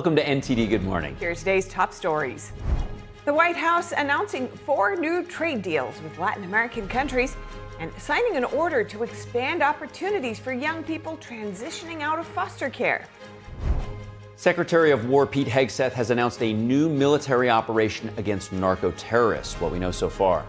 Welcome to NTD Good Morning. Here's today's top stories. The White House announcing 4 new trade deals with Latin American countries and signing an order to expand opportunities for young people transitioning out of foster care. Secretary of War Pete Hegseth has announced a new military operation against narco-terrorists, what we know so far.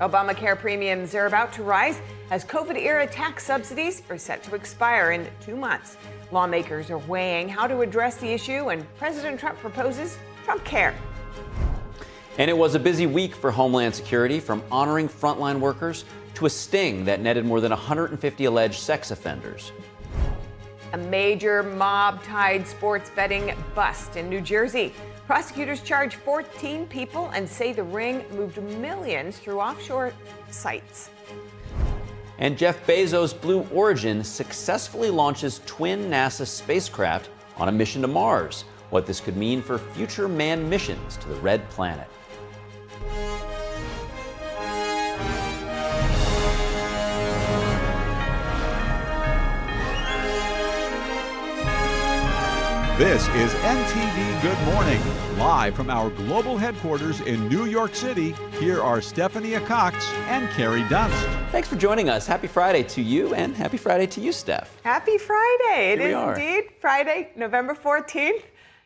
Obamacare premiums are about to rise as COVID-era tax subsidies are set to expire in 2 months. Lawmakers are weighing how to address the issue, and President Trump proposes Trump Care. And it was a busy week for Homeland Security, from honoring frontline workers to a sting that netted more than 150 alleged sex offenders. A major mob-tied sports betting bust in New Jersey. Prosecutors charge 14 people and say the ring moved millions through offshore sites. And Jeff Bezos' Blue Origin successfully launches twin NASA spacecraft on a mission to Mars. What this could mean for future manned missions to the Red Planet. This is NTD Good Morning, live from our global headquarters in New York City. Here are Stephanie Cox and Carrie Dunst. Thanks for joining us. Happy Friday to you, and happy Friday to you, Steph. Happy Friday. It is are. Indeed Friday, November 14th.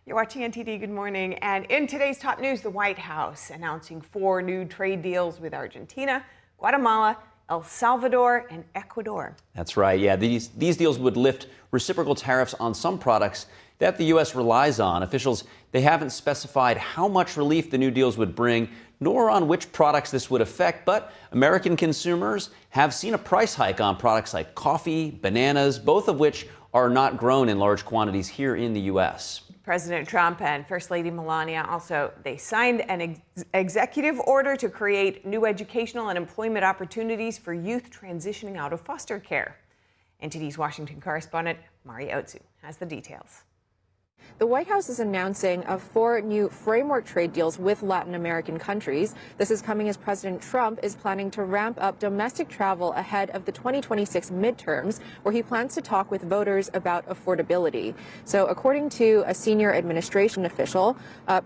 You're watching NTD Good Morning. And in today's top news, the White House announcing 4 new trade deals with Argentina, Guatemala, El Salvador, and Ecuador. That's right. Yeah, these deals would lift reciprocal tariffs on some products that the U.S. relies on. Officials, they haven't specified how much relief the new deals would bring, nor on which products this would affect, but American consumers have seen a price hike on products like coffee, bananas, both of which are not grown in large quantities here in the U.S. President Trump and First Lady Melania also, they signed an executive order to create new educational and employment opportunities for youth transitioning out of foster care. NTD's Washington correspondent Mari Otsu has the details. The White House is announcing of 4 new framework trade deals with Latin American countries. This is coming as President Trump is planning to ramp up domestic travel ahead of the 2026 midterms, where he plans to talk with voters about affordability. So according to a senior administration official,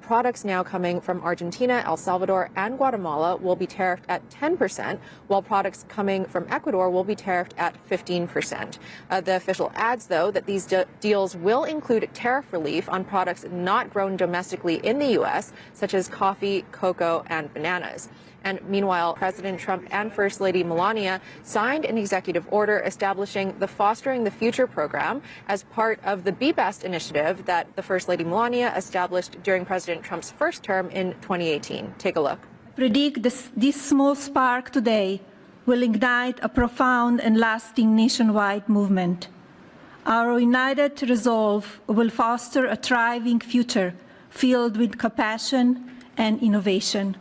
products now coming from Argentina, El Salvador, and Guatemala will be tariffed at 10%, while products coming from Ecuador will be tariffed at 15%. The official adds, though, that these deals will include tariff relief on products not grown domestically in the U.S., such as coffee, cocoa, and bananas. And meanwhile, President Trump and First Lady Melania signed an executive order establishing the Fostering the Future program as part of the Be Best initiative that the First Lady Melania established during President Trump's first term in 2018. Take a look. Predict this small spark today will ignite a profound and lasting nationwide movement. Our united resolve will foster a thriving future filled with compassion and innovation.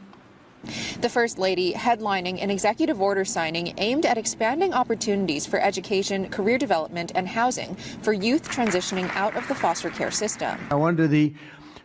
The First Lady headlining an executive order signing aimed at expanding opportunities for education, career development, and housing for youth transitioning out of the foster care system. Under the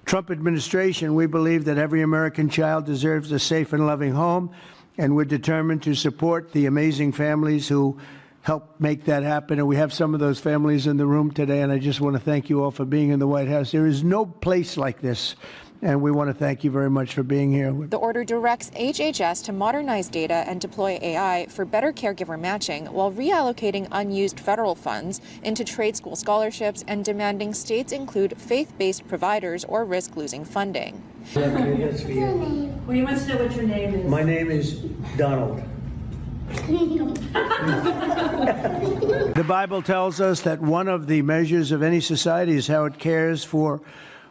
Trump administration, we believe that every American child deserves a safe and loving home, and we're determined to support the amazing families who help make that happen. And we have some of those families in the room today, and I just want to thank you all for being in the White House. There is no place like this, and we want to thank you very much for being here. The order directs HHS to modernize data and deploy AI for better caregiver matching while reallocating unused federal funds into trade school scholarships and demanding states include faith-based providers or risk losing funding. Well, you must know what your name is. My name is Donald. The Bible tells us that one of the measures of any society is how it cares for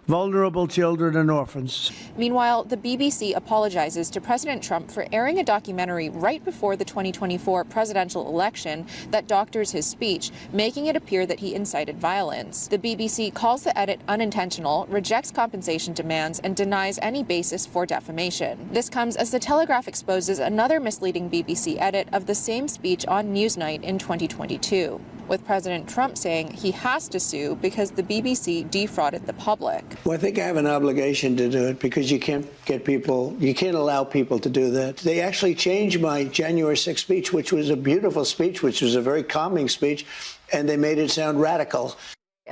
vulnerable children and orphans. Meanwhile, the BBC apologizes to President Trump for airing a documentary right before the 2024 presidential election that doctors his speech, making it appear that he incited violence. The BBC calls the edit unintentional, rejects compensation demands, and denies any basis for defamation. This comes as The Telegraph exposes another misleading BBC edit of the same speech on Newsnight in 2022. with President Trump saying he has to sue because the BBC defrauded the public. Well, I think I have an obligation to do it because you can't allow people to do that. They actually changed my January 6th speech, which was a beautiful speech, which was a very calming speech, and they made it sound radical.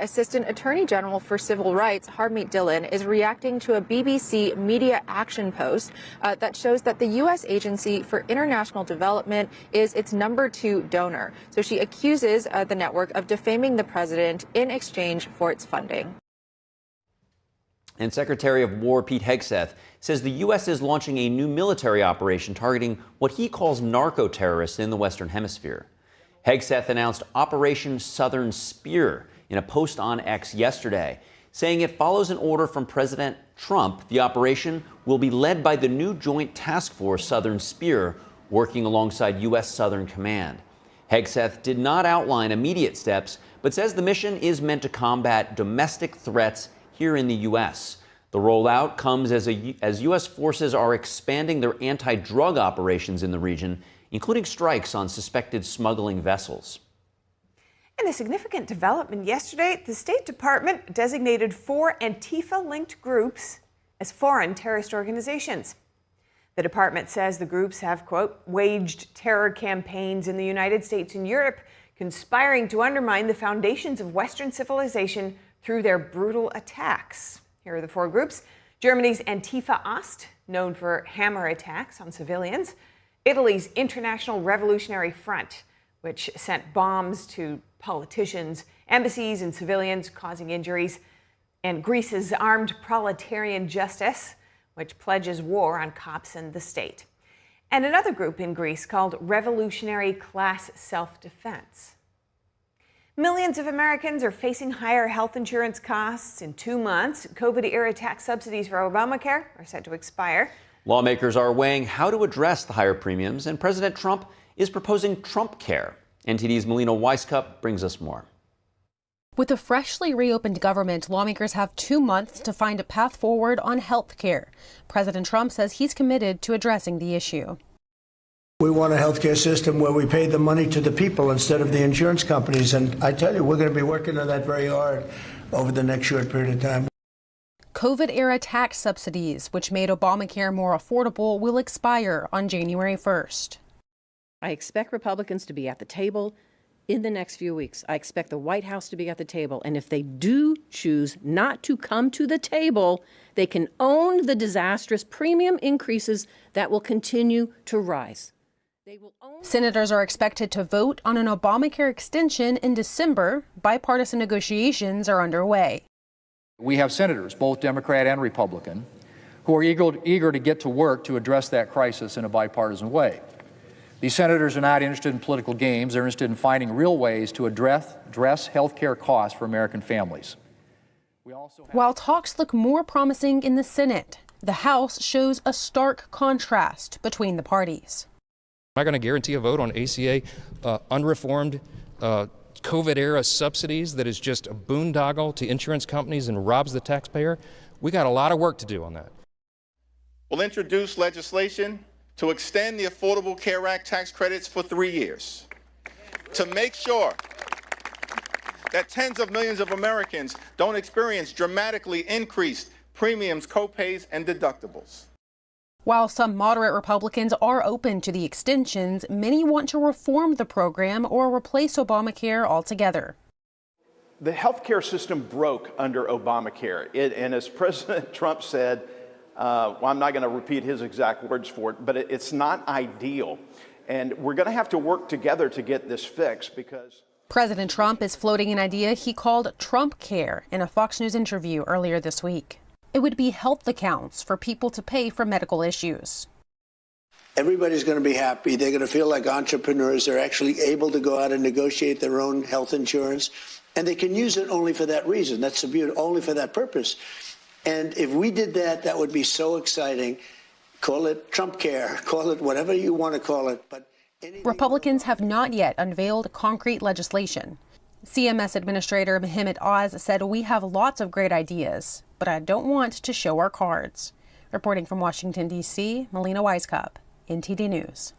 Assistant Attorney General for Civil Rights, Harmeet Dillon, is reacting to a BBC Media Action post that shows that the U.S. Agency for International Development is its #2 donor. So she accuses the network of defaming the president in exchange for its funding. And Secretary of War Pete Hegseth says the U.S. is launching a new military operation targeting what he calls narco-terrorists in the Western Hemisphere. Hegseth announced Operation Southern Spear in a post on X yesterday, saying it follows an order from President Trump. The operation will be led by the new Joint Task Force Southern Spear, working alongside U.S. Southern Command. Hegseth did not outline immediate steps, but says the mission is meant to combat domestic threats here in the U.S. The rollout comes as U.S. forces are expanding their anti-drug operations in the region, including strikes on suspected smuggling vessels. In a significant development yesterday, the State Department designated 4 Antifa-linked groups as foreign terrorist organizations. The department says the groups have, quote, waged terror campaigns in the United States and Europe, conspiring to undermine the foundations of Western civilization through their brutal attacks. Here are the 4 groups. Germany's Antifa Ost, known for hammer attacks on civilians. Italy's International Revolutionary Front, which sent bombs to politicians, embassies, and civilians, causing injuries. And Greece's Armed Proletarian Justice, which pledges war on cops and the state. And another group in Greece called Revolutionary Class Self-Defense. Millions of Americans are facing higher health insurance costs in 2 months. COVID-era tax subsidies for Obamacare are set to expire. Lawmakers are weighing how to address the higher premiums, and President Trump is proposing Trump Care. NTD's Melina Weiskup brings us more. With a freshly reopened government, lawmakers have 2 months to find a path forward on health care. President Trump says he's committed to addressing the issue. We want a healthcare system where we pay the money to the people instead of the insurance companies. And I tell you, we're going to be working on that very hard over the next short period of time. COVID-era tax subsidies, which made Obamacare more affordable, will expire on January 1st. I expect Republicans to be at the table in the next few weeks. I expect the White House to be at the table. And if they do choose not to come to the table, they can own the disastrous premium increases that will continue to rise. Senators are expected to vote on an Obamacare extension in December. Bipartisan negotiations are underway. We have senators, both Democrat and Republican, who are eager to get to work to address that crisis in a bipartisan way. These senators are not interested in political games. They're interested in finding real ways to address health care costs for American families. While talks look more promising in the Senate, the House shows a stark contrast between the parties. I'm not going to guarantee a vote on ACA unreformed COVID-era subsidies that is just a boondoggle to insurance companies and robs the taxpayer. We got a lot of work to do on that. We'll introduce legislation to extend the Affordable Care Act tax credits for 3 years to make sure that tens of millions of Americans don't experience dramatically increased premiums, copays, and deductibles. While some moderate Republicans are open to the extensions, many want to reform the program or replace Obamacare altogether. The health care system broke under Obamacare. And as President Trump said, well, I'm not going to repeat his exact words for it, but it's not ideal. And we're going to have to work together to get this fixed because President Trump is floating an idea he called Trump Care in a Fox News interview earlier this week. It would be health accounts for people to pay for medical issues. Everybody's going to be happy. They're going to feel like entrepreneurs. They're actually able to go out and negotiate their own health insurance. And they can use it only for that reason. That's the beauty, only for that purpose. And if we did that, that would be so exciting. Call it Trump Care. Call it whatever you want to call it. But Republicans have not yet unveiled concrete legislation. CMS Administrator Mehmet Oz said, "We have lots of great ideas, but I don't want to show our cards." Reporting from Washington, D.C., Melina Weiskup, NTD News.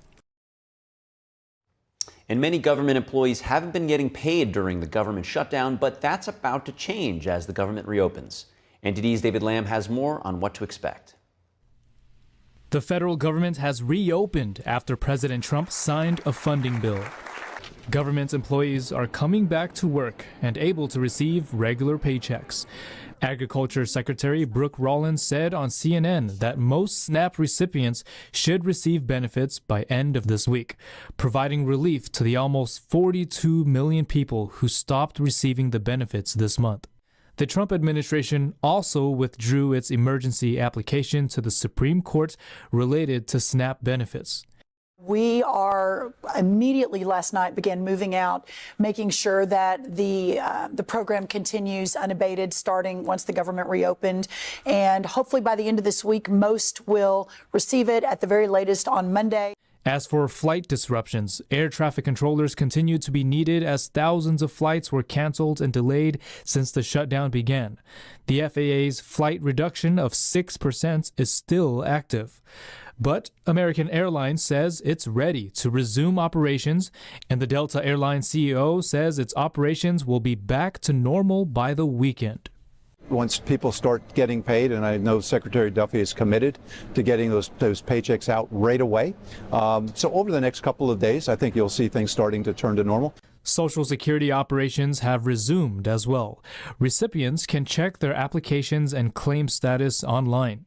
And many government employees haven't been getting paid during the government shutdown, but that's about to change as the government reopens. NTD's David Lamb has more on what to expect. The federal government has reopened after President Trump signed a funding bill. Government employees are coming back to work and able to receive regular paychecks. Agriculture Secretary Brooke Rollins said on CNN that most SNAP recipients should receive benefits by end of this week, providing relief to the almost 42 million people who stopped receiving the benefits this month. The Trump administration also withdrew its emergency application to the Supreme Court related to SNAP benefits. We are immediately last night began moving out, making sure that the program continues unabated starting once the government reopened. And hopefully by the end of this week, most will receive it at the very latest on Monday. As for flight disruptions, air traffic controllers continue to be needed as thousands of flights were canceled and delayed since the shutdown began. The FAA's flight reduction of 6% is still active. But American Airlines says it's ready to resume operations, and the Delta Airlines CEO says its operations will be back to normal by the weekend. Once people start getting paid, and I know Secretary Duffy is committed to getting those paychecks out right away. So over the next couple of days, I think you'll see things starting to turn to normal. Social Security operations have resumed as well. Recipients can check their applications and claim status online.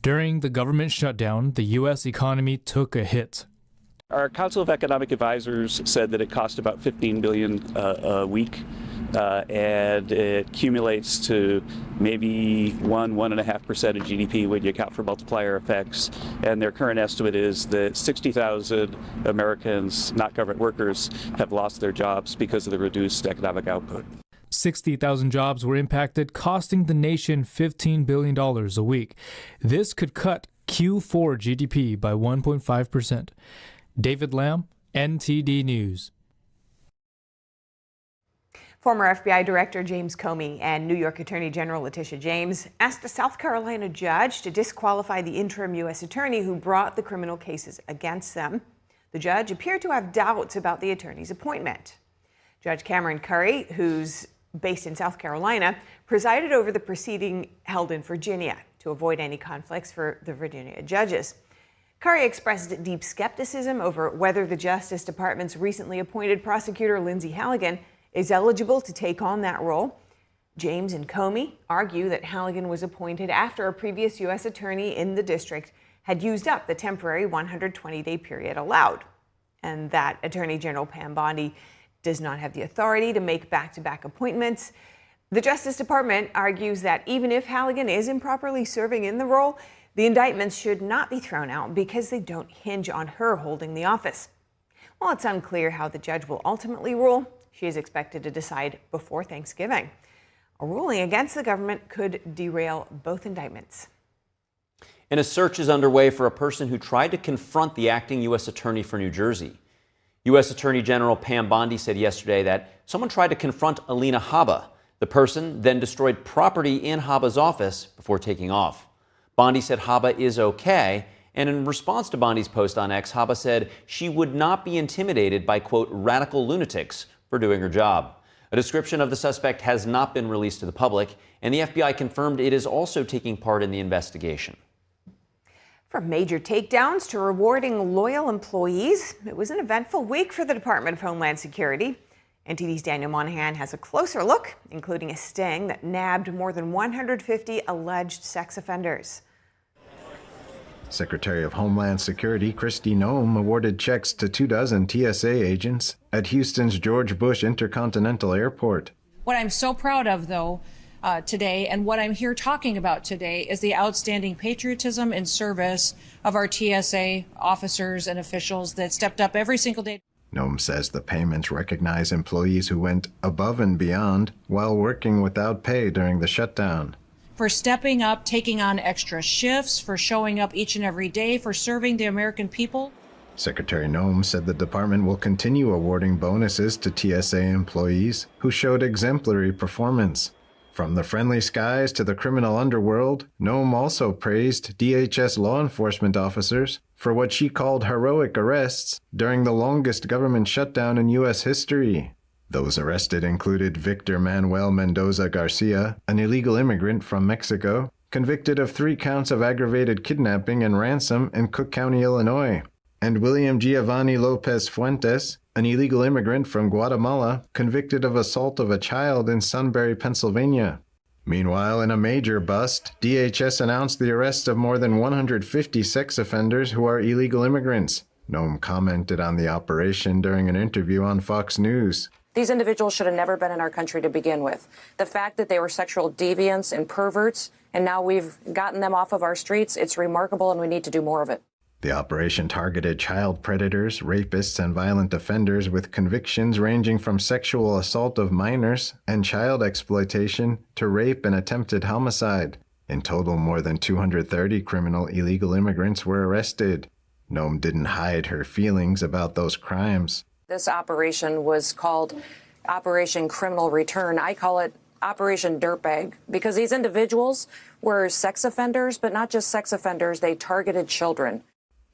During the government shutdown, the U.S. economy took a hit. Our Council of Economic Advisors said that it cost about $15 billion a week, and it accumulates to maybe 1.5% of GDP when you account for multiplier effects. And their current estimate is that 60,000 Americans, not government workers, have lost their jobs because of the reduced economic output. 60,000 jobs were impacted, costing the nation $15 billion a week. This could cut Q4 GDP by 1.5%. David Lamb, NTD News. Former FBI Director James Comey and New York Attorney General Letitia James asked a South Carolina judge to disqualify the interim U.S. attorney who brought the criminal cases against them. The judge appeared to have doubts about the attorney's appointment. Judge Cameron Curry, who's based in South Carolina, presided over the proceeding held in Virginia to avoid any conflicts for the Virginia judges. Curry expressed deep skepticism over whether the Justice Department's recently appointed prosecutor Lindsay Halligan is eligible to take on that role. James and Comey argue that Halligan was appointed after a previous U.S. attorney in the district had used up the temporary 120-day period allowed, and that Attorney General Pam Bondi does not have the authority to make back-to-back appointments. The Justice Department argues that even if Halligan is improperly serving in the role, the indictments should not be thrown out because they don't hinge on her holding the office. While it's unclear how the judge will ultimately rule, she is expected to decide before Thanksgiving. A ruling against the government could derail both indictments. And a search is underway for a person who tried to confront the acting U.S. Attorney for New Jersey. U.S. Attorney General Pam Bondi said yesterday that someone tried to confront Alina Habba. The person then destroyed property in Habba's office before taking off. Bondi said Habba is okay, and in response to Bondi's post on X, Habba said she would not be intimidated by, quote, radical lunatics for doing her job. A description of the suspect has not been released to the public, and the FBI confirmed it is also taking part in the investigation. From major takedowns to rewarding loyal employees, it was an eventful week for the Department of Homeland Security. NTD's Daniel Monahan has a closer look, including a sting that nabbed more than 150 alleged sex offenders. Secretary of Homeland Security Kristi Noem awarded checks to 24 TSA agents at Houston's George Bush Intercontinental Airport. What I'm so proud of, though, today, and what I'm here talking about today, is the outstanding patriotism and service of our TSA officers and officials that stepped up every single day. Noem says the payments recognize employees who went above and beyond while working without pay during the shutdown. For stepping up, taking on extra shifts, for showing up each and every day, for serving the American people. Secretary Noem said the department will continue awarding bonuses to TSA employees who showed exemplary performance. From the friendly skies to the criminal underworld, Noem also praised DHS law enforcement officers for what she called heroic arrests during the longest government shutdown in U.S. history. Those arrested included Victor Manuel Mendoza Garcia, an illegal immigrant from Mexico, convicted of 3 counts of aggravated kidnapping and ransom in Cook County, Illinois, and William Giovanni Lopez Fuentes, an illegal immigrant from Guatemala convicted of assault of a child in Sunbury, Pennsylvania. Meanwhile, in a major bust, DHS announced the arrest of more than 150 sex offenders who are illegal immigrants. Noem commented on the operation during an interview on Fox News. These individuals should have never been in our country to begin with. The fact that they were sexual deviants and perverts, and now we've gotten them off of our streets, it's remarkable, and we need to do more of it. The operation targeted child predators, rapists, and violent offenders with convictions ranging from sexual assault of minors and child exploitation to rape and attempted homicide. In total, more than 230 criminal illegal immigrants were arrested. Noem didn't hide her feelings about those crimes. This operation was called Operation Criminal Return. I call it Operation Dirtbag because these individuals were sex offenders, but not just sex offenders, they targeted children.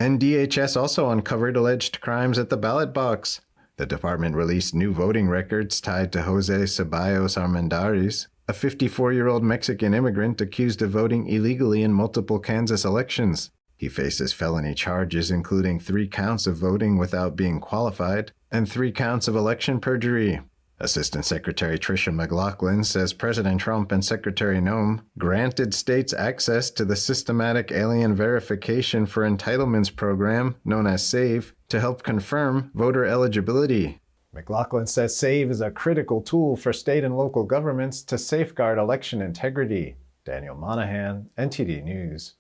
And DHS also uncovered alleged crimes at the ballot box. The department released new voting records tied to Jose Ceballos Armendariz, a 54-year-old Mexican immigrant accused of voting illegally in multiple Kansas elections. He faces felony charges including 3 counts of voting without being qualified and 3 counts of election perjury. Assistant Secretary Tricia McLaughlin says President Trump and Secretary Noem granted states access to the Systematic Alien Verification for Entitlements program, known as SAVE, to help confirm voter eligibility. McLaughlin says SAVE is a critical tool for state and local governments to safeguard election integrity. Daniel Monahan, NTD News.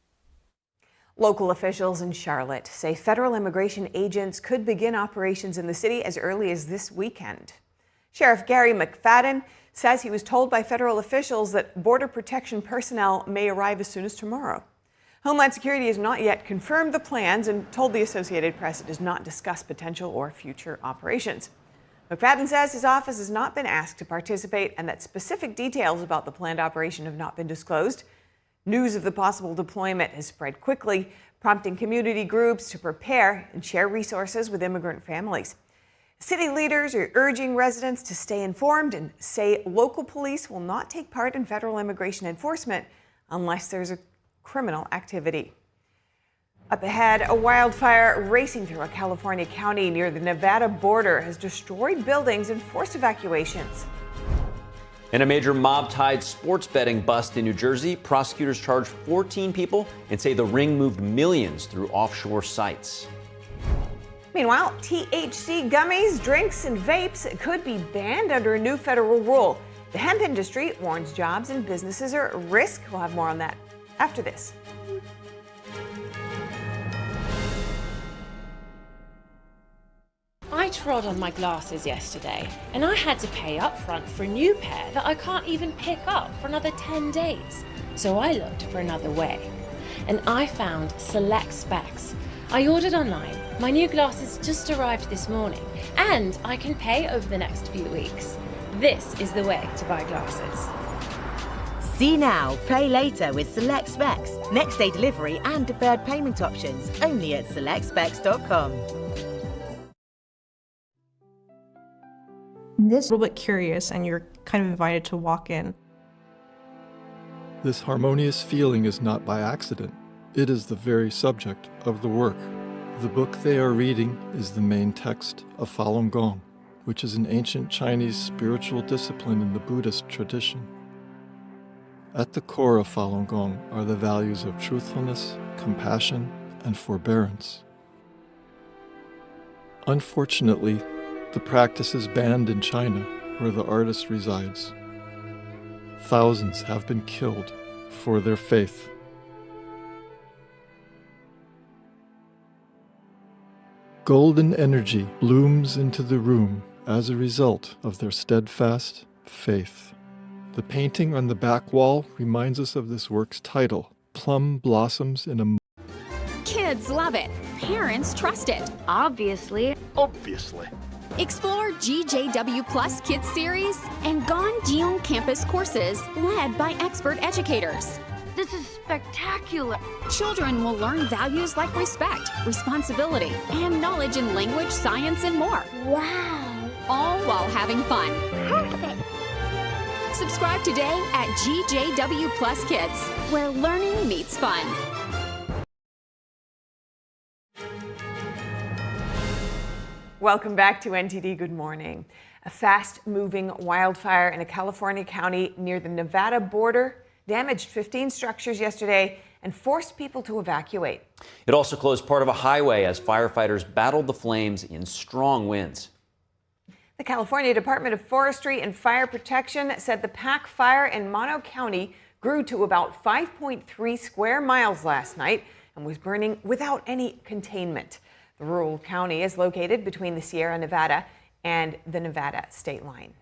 Local officials in Charlotte say federal immigration agents could begin operations in the city as early as this weekend. Sheriff Gary McFadden says he was told by federal officials that Border Protection personnel may arrive as soon as tomorrow. Homeland Security has not yet confirmed the plans and told the Associated Press it does not discuss potential or future operations. McFadden says his office has not been asked to participate and that specific details about the planned operation have not been disclosed. News of the possible deployment has spread quickly, prompting community groups to prepare and share resources with immigrant families. City leaders are urging residents to stay informed and say local police will not take part in federal immigration enforcement unless there's a criminal activity. Up ahead, a wildfire racing through a California county near the Nevada border has destroyed buildings and forced evacuations. In a major mob-tied sports betting bust in New Jersey, prosecutors charged 14 people and say the ring moved millions through offshore sites. Meanwhile, THC gummies, drinks, and vapes could be banned under a new federal rule. The hemp industry warns jobs and businesses are at risk. We'll have more on that after this. I trod on my glasses yesterday, and I had to pay up front for a new pair that I can't even pick up for another 10 days. So I looked for another way, and I found Select Specs. I ordered online. My new glasses just arrived this morning, and I can pay over the next few weeks. This is the way to buy glasses. See now, pay later with Select Specs. Next day delivery and deferred payment options. Only at selectspecs.com. This a little bit curious, and you're kind of invited to walk in. This harmonious feeling is not by accident. It is the very subject of the work. The book they are reading is the main text of Falun Gong, which is an ancient Chinese spiritual discipline in the Buddhist tradition. At the core of Falun Gong are the values of truthfulness, compassion, and forbearance. Unfortunately, the practice is banned in China, where the artist resides. Thousands have been killed for their faith. Golden energy blooms into the room as a result of their steadfast faith. The painting on the back wall reminds us of this work's title, Plum Blossoms in a... Kids love it. Parents trust it. Obviously. Explore GJW Plus Kids Series and Ganjiang Campus courses led by expert educators. This is spectacular. Children will learn values like respect, responsibility, and knowledge in language, science, and more. Wow. All while having fun. Perfect. Subscribe today at GJW Plus Kids, where learning meets fun. Welcome back to NTD. Good morning. A fast-moving wildfire in a California county near the Nevada border damaged 15 structures yesterday and forced people to evacuate. It also closed part of a highway as firefighters battled the flames in strong winds. The California Department of Forestry and Fire Protection said the Pac fire in Mono County grew to about 5.3 square miles last night and was burning without any containment. The rural county is located between the Sierra Nevada and the Nevada state line.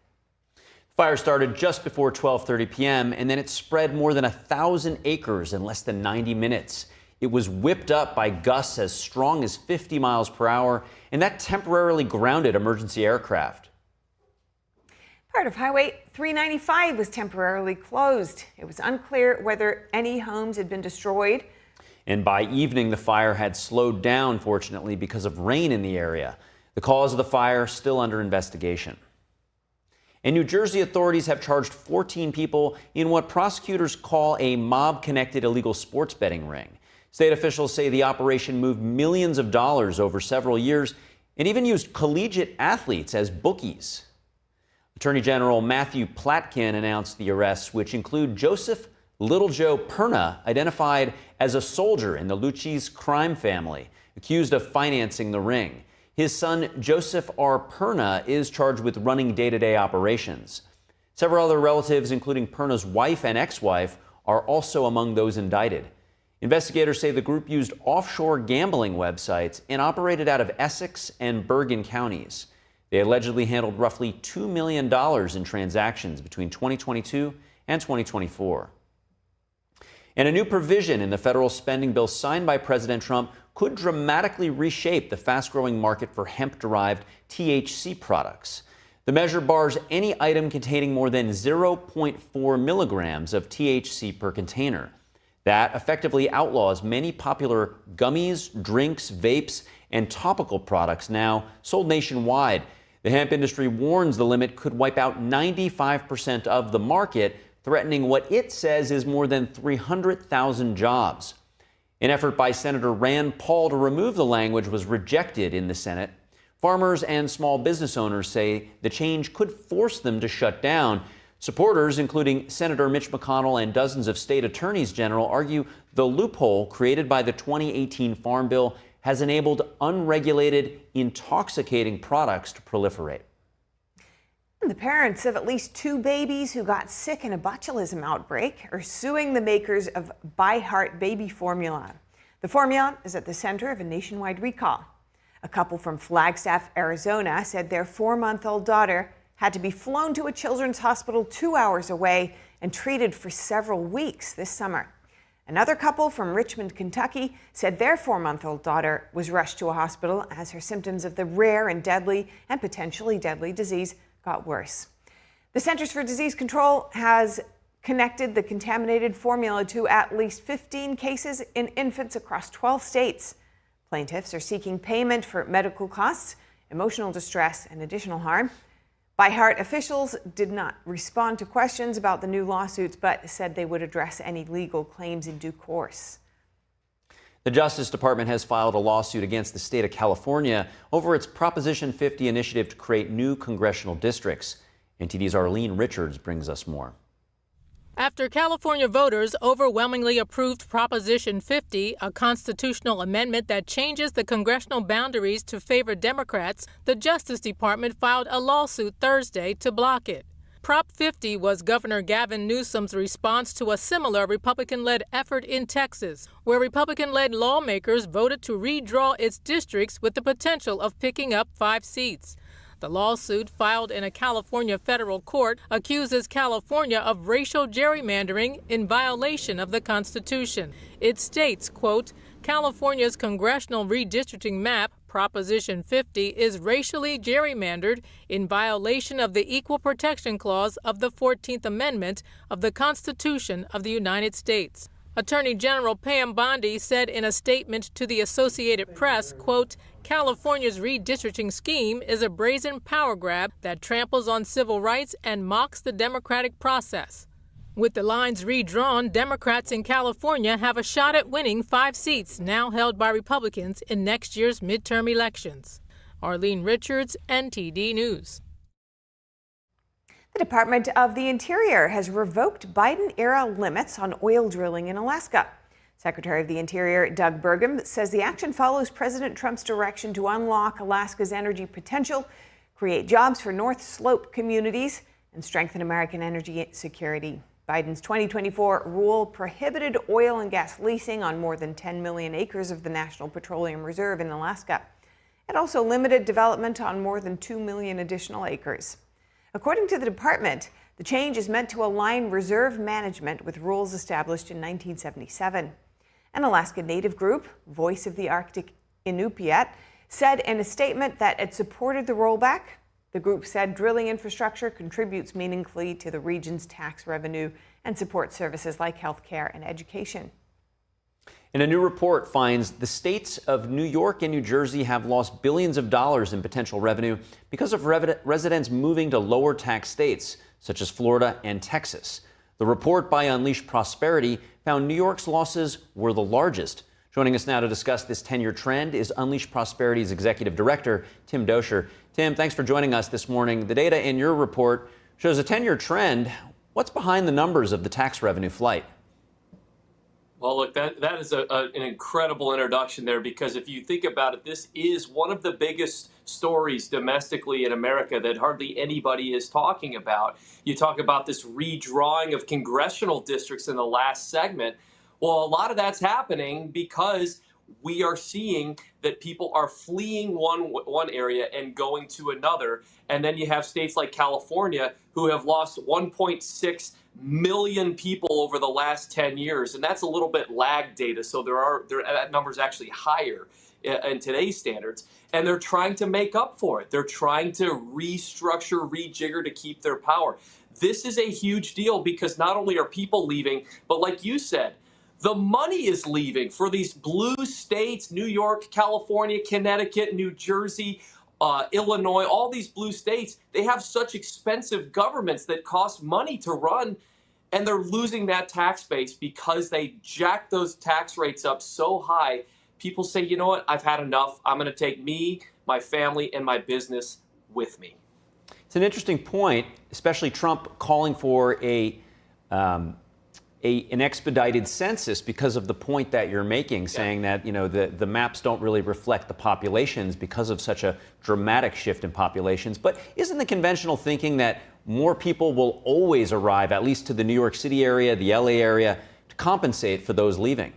Fire started just before 12:30 p.m. and then it spread more than 1,000 acres in less than 90 minutes. It was whipped up by gusts as strong as 50 miles per hour, and that temporarily grounded emergency aircraft. Part of Highway 395 was temporarily closed. It was unclear whether any homes had been destroyed. And by evening, the fire had slowed down, fortunately, because of rain in the area. The cause of the fire still under investigation. And New Jersey authorities have charged 14 people in what prosecutors call a mob-connected illegal sports betting ring. State officials say the operation moved millions of dollars over several years and even used collegiate athletes as bookies. Attorney General Matthew Platkin announced the arrests, which include Joseph Little Joe Perna, identified as a soldier in the Lucchese crime family, accused of financing the ring. His son, Joseph R. Perna, is charged with running day-to-day operations. Several other relatives, including Perna's wife and ex-wife, are also among those indicted. Investigators say the group used offshore gambling websites and operated out of Essex and Bergen counties. They allegedly handled roughly $2 million in transactions between 2022 and 2024. And a new provision in the federal spending bill signed by President Trump could dramatically reshape the fast-growing market for hemp-derived THC products. The measure bars any item containing more than 0.4 milligrams of THC per container. That effectively outlaws many popular gummies, drinks, vapes, and topical products now sold nationwide. The hemp industry warns the limit could wipe out 95% of the market, threatening what it says is more than 300,000 jobs. An effort by Senator Rand Paul to remove the language was rejected in the Senate. Farmers and small business owners say the change could force them to shut down. Supporters, including Senator Mitch McConnell and dozens of state attorneys general, argue the loophole created by the 2018 Farm Bill has enabled unregulated, intoxicating products to proliferate. The parents of at least 2 babies who got sick in a botulism outbreak are suing the makers of ByHeart baby formula. The formula is at the center of a nationwide recall. A couple from Flagstaff, Arizona, said their 4-month-old daughter had to be flown to a children's hospital 2 hours away and treated for several weeks this summer. Another couple from Richmond, Kentucky, said their 4-month-old daughter was rushed to a hospital as her symptoms of the rare and deadly and potentially deadly disease got worse. The Centers for Disease Control has connected the contaminated formula to at least 15 cases in infants across 12 states. Plaintiffs are seeking payment for medical costs, emotional distress, and additional harm. ByHeart officials did not respond to questions about the new lawsuits, but said they would address any legal claims in due course. The Justice Department has filed a lawsuit against the state of California over its Proposition 50 initiative to create new congressional districts. NTD's Arlene Richards brings us more. After California voters overwhelmingly approved Proposition 50, a constitutional amendment that changes the congressional boundaries to favor Democrats, the Justice Department filed a lawsuit Thursday to block it. Prop 50 was Governor Gavin Newsom's response to a similar Republican-led effort in Texas, where Republican-led lawmakers voted to redraw its districts with the potential of picking up 5 seats. The lawsuit, filed in a California federal court, accuses California of racial gerrymandering in violation of the Constitution. It states, quote, California's congressional redistricting map, Proposition 50, is racially gerrymandered in violation of the Equal Protection Clause of the 14th Amendment of the Constitution of the United States. Attorney General Pam Bondi said in a statement to the Associated Press, quote, California's redistricting scheme is a brazen power grab that tramples on civil rights and mocks the democratic process. With the lines redrawn, Democrats in California have a shot at winning 5 seats now held by Republicans in next year's midterm elections. Arlene Richards, NTD News. The Department of the Interior has revoked Biden-era limits on oil drilling in Alaska. Secretary of the Interior Doug Burgum says the action follows President Trump's direction to unlock Alaska's energy potential, create jobs for North Slope communities, and strengthen American energy security. Biden's 2024 rule prohibited oil and gas leasing on more than 10 million acres of the National Petroleum Reserve in Alaska. It also limited development on more than 2 million additional acres. According to the department, the change is meant to align reserve management with rules established in 1977. An Alaska Native group, Voice of the Arctic Inupiat, said in a statement that it supported the rollback. The group said drilling infrastructure contributes meaningfully to the region's tax revenue and supports services like healthcare and education. And a new report finds the states of New York and New Jersey have lost billions of dollars in potential revenue because of residents moving to lower tax states, such as Florida and Texas. The report by Unleash Prosperity found New York's losses were the largest. Joining us now to discuss this 10-year trend is Unleash Prosperity's executive director, Tim Doscher. Tim, thanks for joining us this morning. The data in your report shows a 10-year trend. What's behind the numbers of the tax revenue flight? Well, look, that is an incredible introduction there, because if you think about it, this is one of the biggest stories domestically in America that hardly anybody is talking about. You talk about this redrawing of congressional districts in the last segment. Well, a lot of that's happening because we are seeing that people are fleeing one area and going to another. And then you have states like California who have lost 1.6 million people over the last 10 years. And that's a little bit lag data. So that number is actually higher in today's standards. And they're trying to make up for it. They're trying to restructure, rejigger to keep their power. This is a huge deal because not only are people leaving, but like you said, the money is leaving for these blue states, New York, California, Connecticut, New Jersey, Illinois, all these blue states. They have such expensive governments that cost money to run, and they're losing that tax base because they jack those tax rates up so high. People say, you know what, I've had enough. I'm going to take me, my family, and my business with me. It's an interesting point, especially Trump calling for an expedited census because of the point that you're making, saying that, you know, the maps don't really reflect the populations because of such a dramatic shift in populations. But isn't the conventional thinking that more people will always arrive, at least to the New York City area, the LA area, to compensate for those leaving?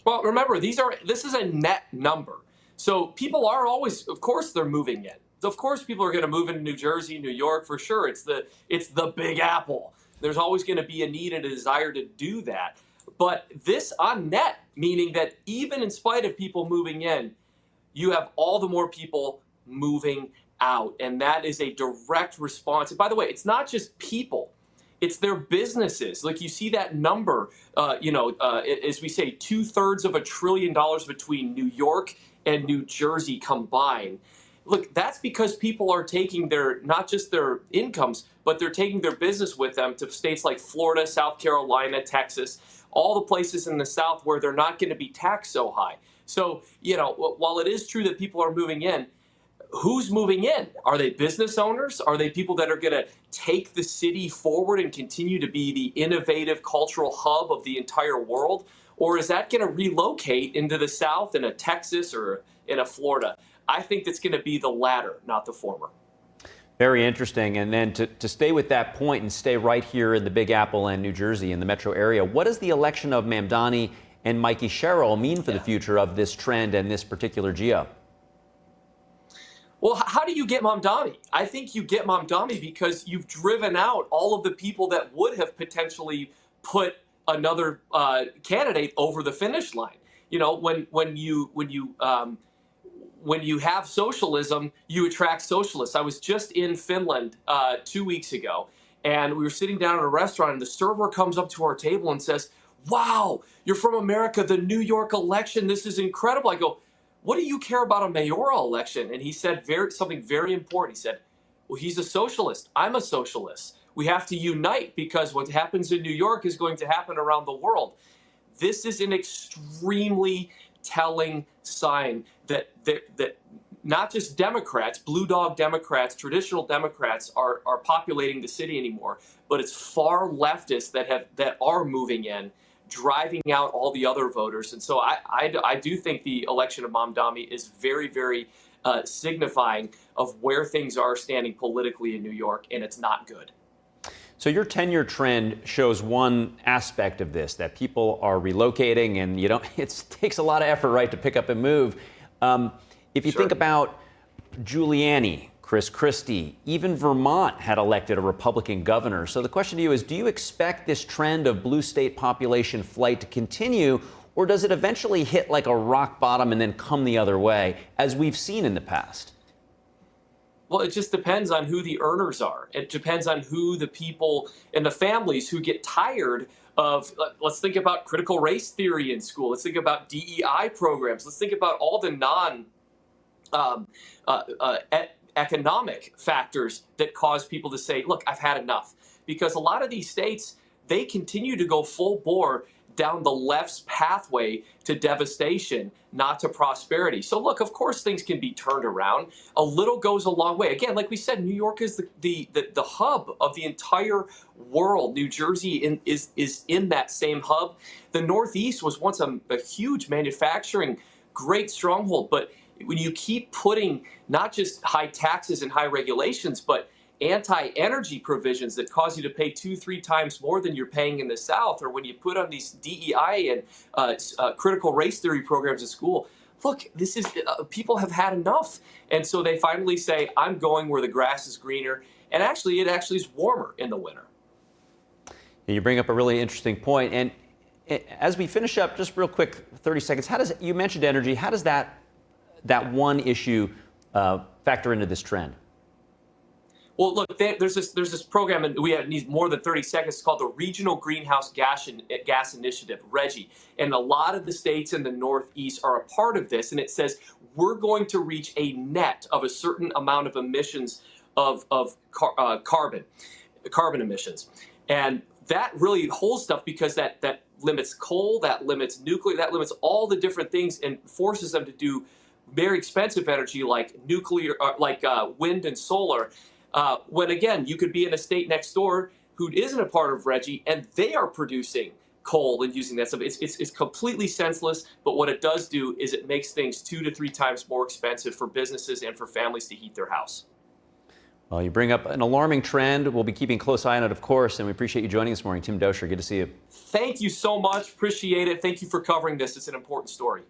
Well, remember, this is a net number. So people are always, of course, they're moving in. Of course, people are going to move into New Jersey, New York, for sure. It's the Big Apple. There's always going to be a need and a desire to do that. But this on net, meaning that even in spite of people moving in, you have all the more people moving out. And that is a direct response. And by the way, it's not just people. It's their businesses. Like you see that number, as we say, 2/3 of $1 trillion between New York and New Jersey combined. Look, that's because people are taking not just their incomes, but they're taking their business with them to states like Florida, South Carolina, Texas, all the places in the South where they're not going to be taxed so high. So, while it is true that people are moving in, who's moving in? Are they business owners? Are they people that are going to take the city forward and continue to be the innovative cultural hub of the entire world? Or is that going to relocate into the South in a Texas or in a Florida? I think that's going to be the latter, not the former. Very interesting. And then to stay with that point and stay right here in the Big Apple and New Jersey in the metro area, what does the election of Mamdani and Mikey Sherrill mean for the future of this trend and this particular geo? Well, how do you get Mamdani? I think you get Mamdani because you've driven out all of the people that would have potentially put another candidate over the finish line. You know, when you have socialism, you attract socialists. I was just in Finland 2 weeks ago, and we were sitting down at a restaurant, and the server comes up to our table and says, "Wow, you're from America, the New York election, this is incredible." I go, "What do you care about a mayoral election?" And he said something very important. He said, "Well, he's a socialist. I'm a socialist. We have to unite because what happens in New York is going to happen around the world." This is an extremely telling sign that not just Democrats, blue dog Democrats, traditional Democrats are populating the city anymore, but it's far leftists that are moving in, driving out all the other voters. And so I do think the election of Mamdani is very, very signifying of where things are standing politically in New York, and it's not good. So your 10-year trend shows one aspect of this, that people are relocating, and it takes a lot of effort, right, to pick up and move. If you think about Giuliani, Chris Christie, even Vermont had elected a Republican governor. So the question to you is, do you expect this trend of blue state population flight to continue, or does it eventually hit like a rock bottom and then come the other way, as we've seen in the past? Well, it just depends on who the earners are. It depends on who the people and the families who get tired of, let's think about critical race theory in school. Let's think about DEI programs. Let's think about all the economic factors that cause people to say, look, I've had enough. Because a lot of these states, they continue to go full bore down the left's pathway to devastation, not to prosperity. So look, of course things can be turned around. A little goes a long way. Again, like we said, New York is the hub of the entire world. New Jersey is in that same hub. The Northeast was once a huge manufacturing, great stronghold. But when you keep putting not just high taxes and high regulations, but anti-energy provisions that cause you to pay 2-3 times more than you're paying in the South, or when you put on these DEI and critical race theory programs at school, look, this is people have had enough, and so they finally say, "I'm going where the grass is greener," and it actually is warmer in the winter. You bring up a really interesting point, and as we finish up, just real quick, 30 seconds. You mentioned energy? How does that one issue factor into this trend? Well, look, there's this program, and we need more than 30 seconds. It's called the Regional Greenhouse Gas Initiative, RGGI. And a lot of the states in the Northeast are a part of this. And it says we're going to reach a net of a certain amount of emissions of carbon emissions. And that really holds stuff because that limits coal, that limits nuclear, that limits all the different things and forces them to do very expensive energy like nuclear, like wind and solar. When again, you could be in a state next door who isn't a part of RGGI and they are producing coal and using that stuff. It's completely senseless, but what it does do is it makes things 2 to 3 times more expensive for businesses and for families to heat their house. Well, you bring up an alarming trend. We'll be keeping a close eye on it, of course, and we appreciate you joining us this morning. Tim Doscher, good to see you. Thank you so much. Appreciate it. Thank you for covering this. It's an important story.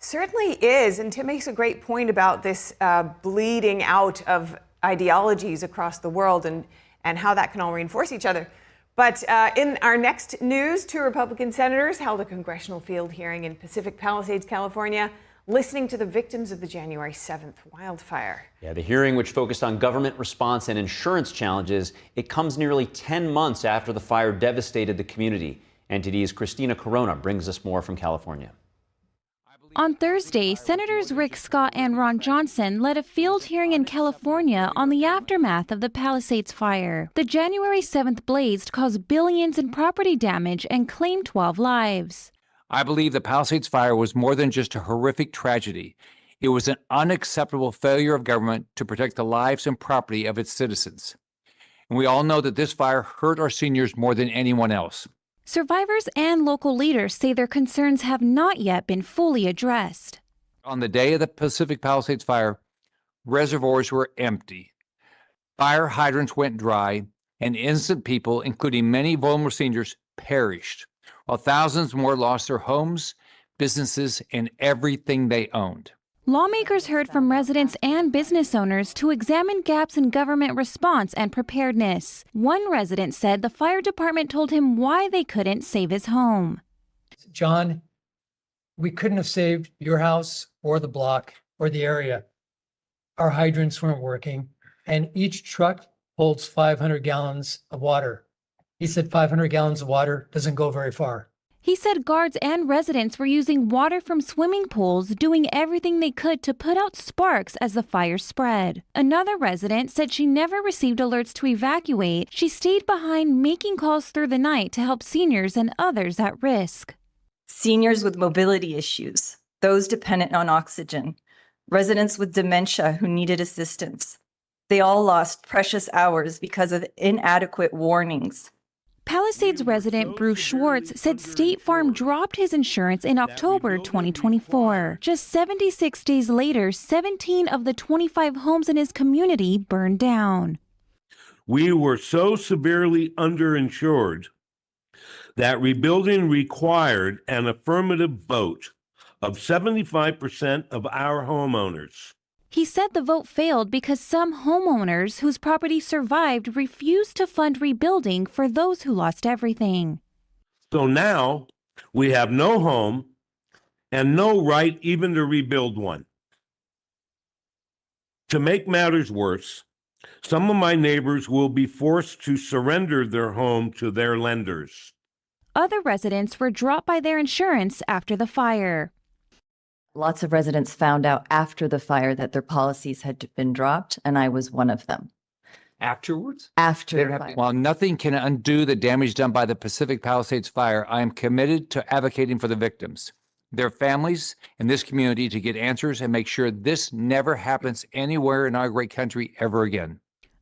Certainly is, and Tim makes a great point about this bleeding out of ideologies across the world and how that can all reinforce each other. But in our next news, 2 Republican senators held a congressional field hearing in Pacific Palisades, California, listening to the victims of the January 7th wildfire. Yeah, the hearing, which focused on government response and insurance challenges, it comes nearly 10 months after the fire devastated the community. NTD's Christina Corona brings us more from California. On Thursday, Senators Rick Scott and Ron Johnson led a field hearing in California on the aftermath of the Palisades fire. The January 7th blaze caused billions in property damage and claimed 12 lives. I believe the Palisades fire was more than just a horrific tragedy. It was an unacceptable failure of government to protect the lives and property of its citizens. And we all know that this fire hurt our seniors more than anyone else. Survivors and local leaders say their concerns have not yet been fully addressed. On the day of the Pacific Palisades fire, reservoirs were empty. Fire hydrants went dry, and innocent people, including many vulnerable seniors, perished, while thousands more lost their homes, businesses, and everything they owned. Lawmakers heard from residents and business owners to examine gaps in government response and preparedness. One resident said the fire department told him why they couldn't save his home. John, we couldn't have saved your house or the block or the area. Our hydrants weren't working, and each truck holds 500 gallons of water. He said 500 gallons of water doesn't go very far. He said guards and residents were using water from swimming pools, doing everything they could to put out sparks as the fire spread. Another resident said she never received alerts to evacuate. She stayed behind making calls through the night to help seniors and others at risk. Seniors with mobility issues, those dependent on oxygen, residents with dementia who needed assistance. They all lost precious hours because of inadequate warnings. Palisades resident Bruce Schwartz said State Farm dropped his insurance in October 2024. Just 76 days later, 17 of the 25 homes in his community burned down. We were so severely underinsured that rebuilding required an affirmative vote of 75% of our homeowners. He said the vote failed because some homeowners whose property survived refused to fund rebuilding for those who lost everything. So now we have no home and no right even to rebuild one. To make matters worse, some of my neighbors will be forced to surrender their home to their lenders. Other residents were dropped by their insurance after the fire. Lots of residents found out after the fire that their policies had been dropped, and I was one of them. Afterwards? After the fire. While nothing can undo the damage done by the Pacific Palisades fire, I am committed to advocating for the victims, their families, and this community to get answers and make sure this never happens anywhere in our great country ever again.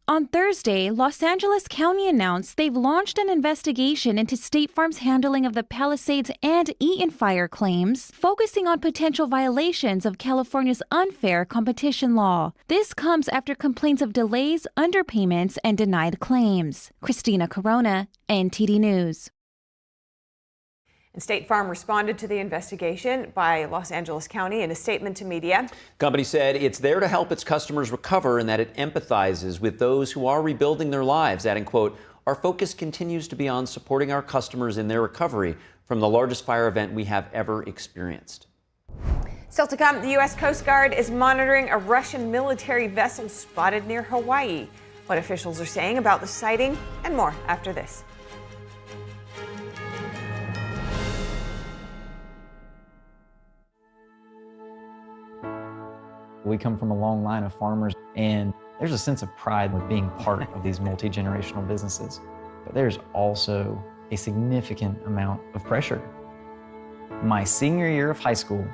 On Thursday, Los Angeles County announced they've launched an investigation into State Farm's handling of the Palisades and Eaton fire claims, focusing on potential violations of California's unfair competition law. This comes after complaints of delays, underpayments, and denied claims. Christina Corona, NTD News. And State Farm responded to the investigation by Los Angeles County in a statement to media. Company said it's there to help its customers recover and that it empathizes with those who are rebuilding their lives, adding, quote, "Our focus continues to be on supporting our customers in their recovery from the largest fire event we have ever experienced." Still to come, the U.S. Coast Guard is monitoring a Russian military vessel spotted near Hawaii. What officials are saying about the sighting and more after this. We come from a long line of farmers, and there's a sense of pride with being part of these multi-generational businesses. But there's also a significant amount of pressure. My senior year of high school,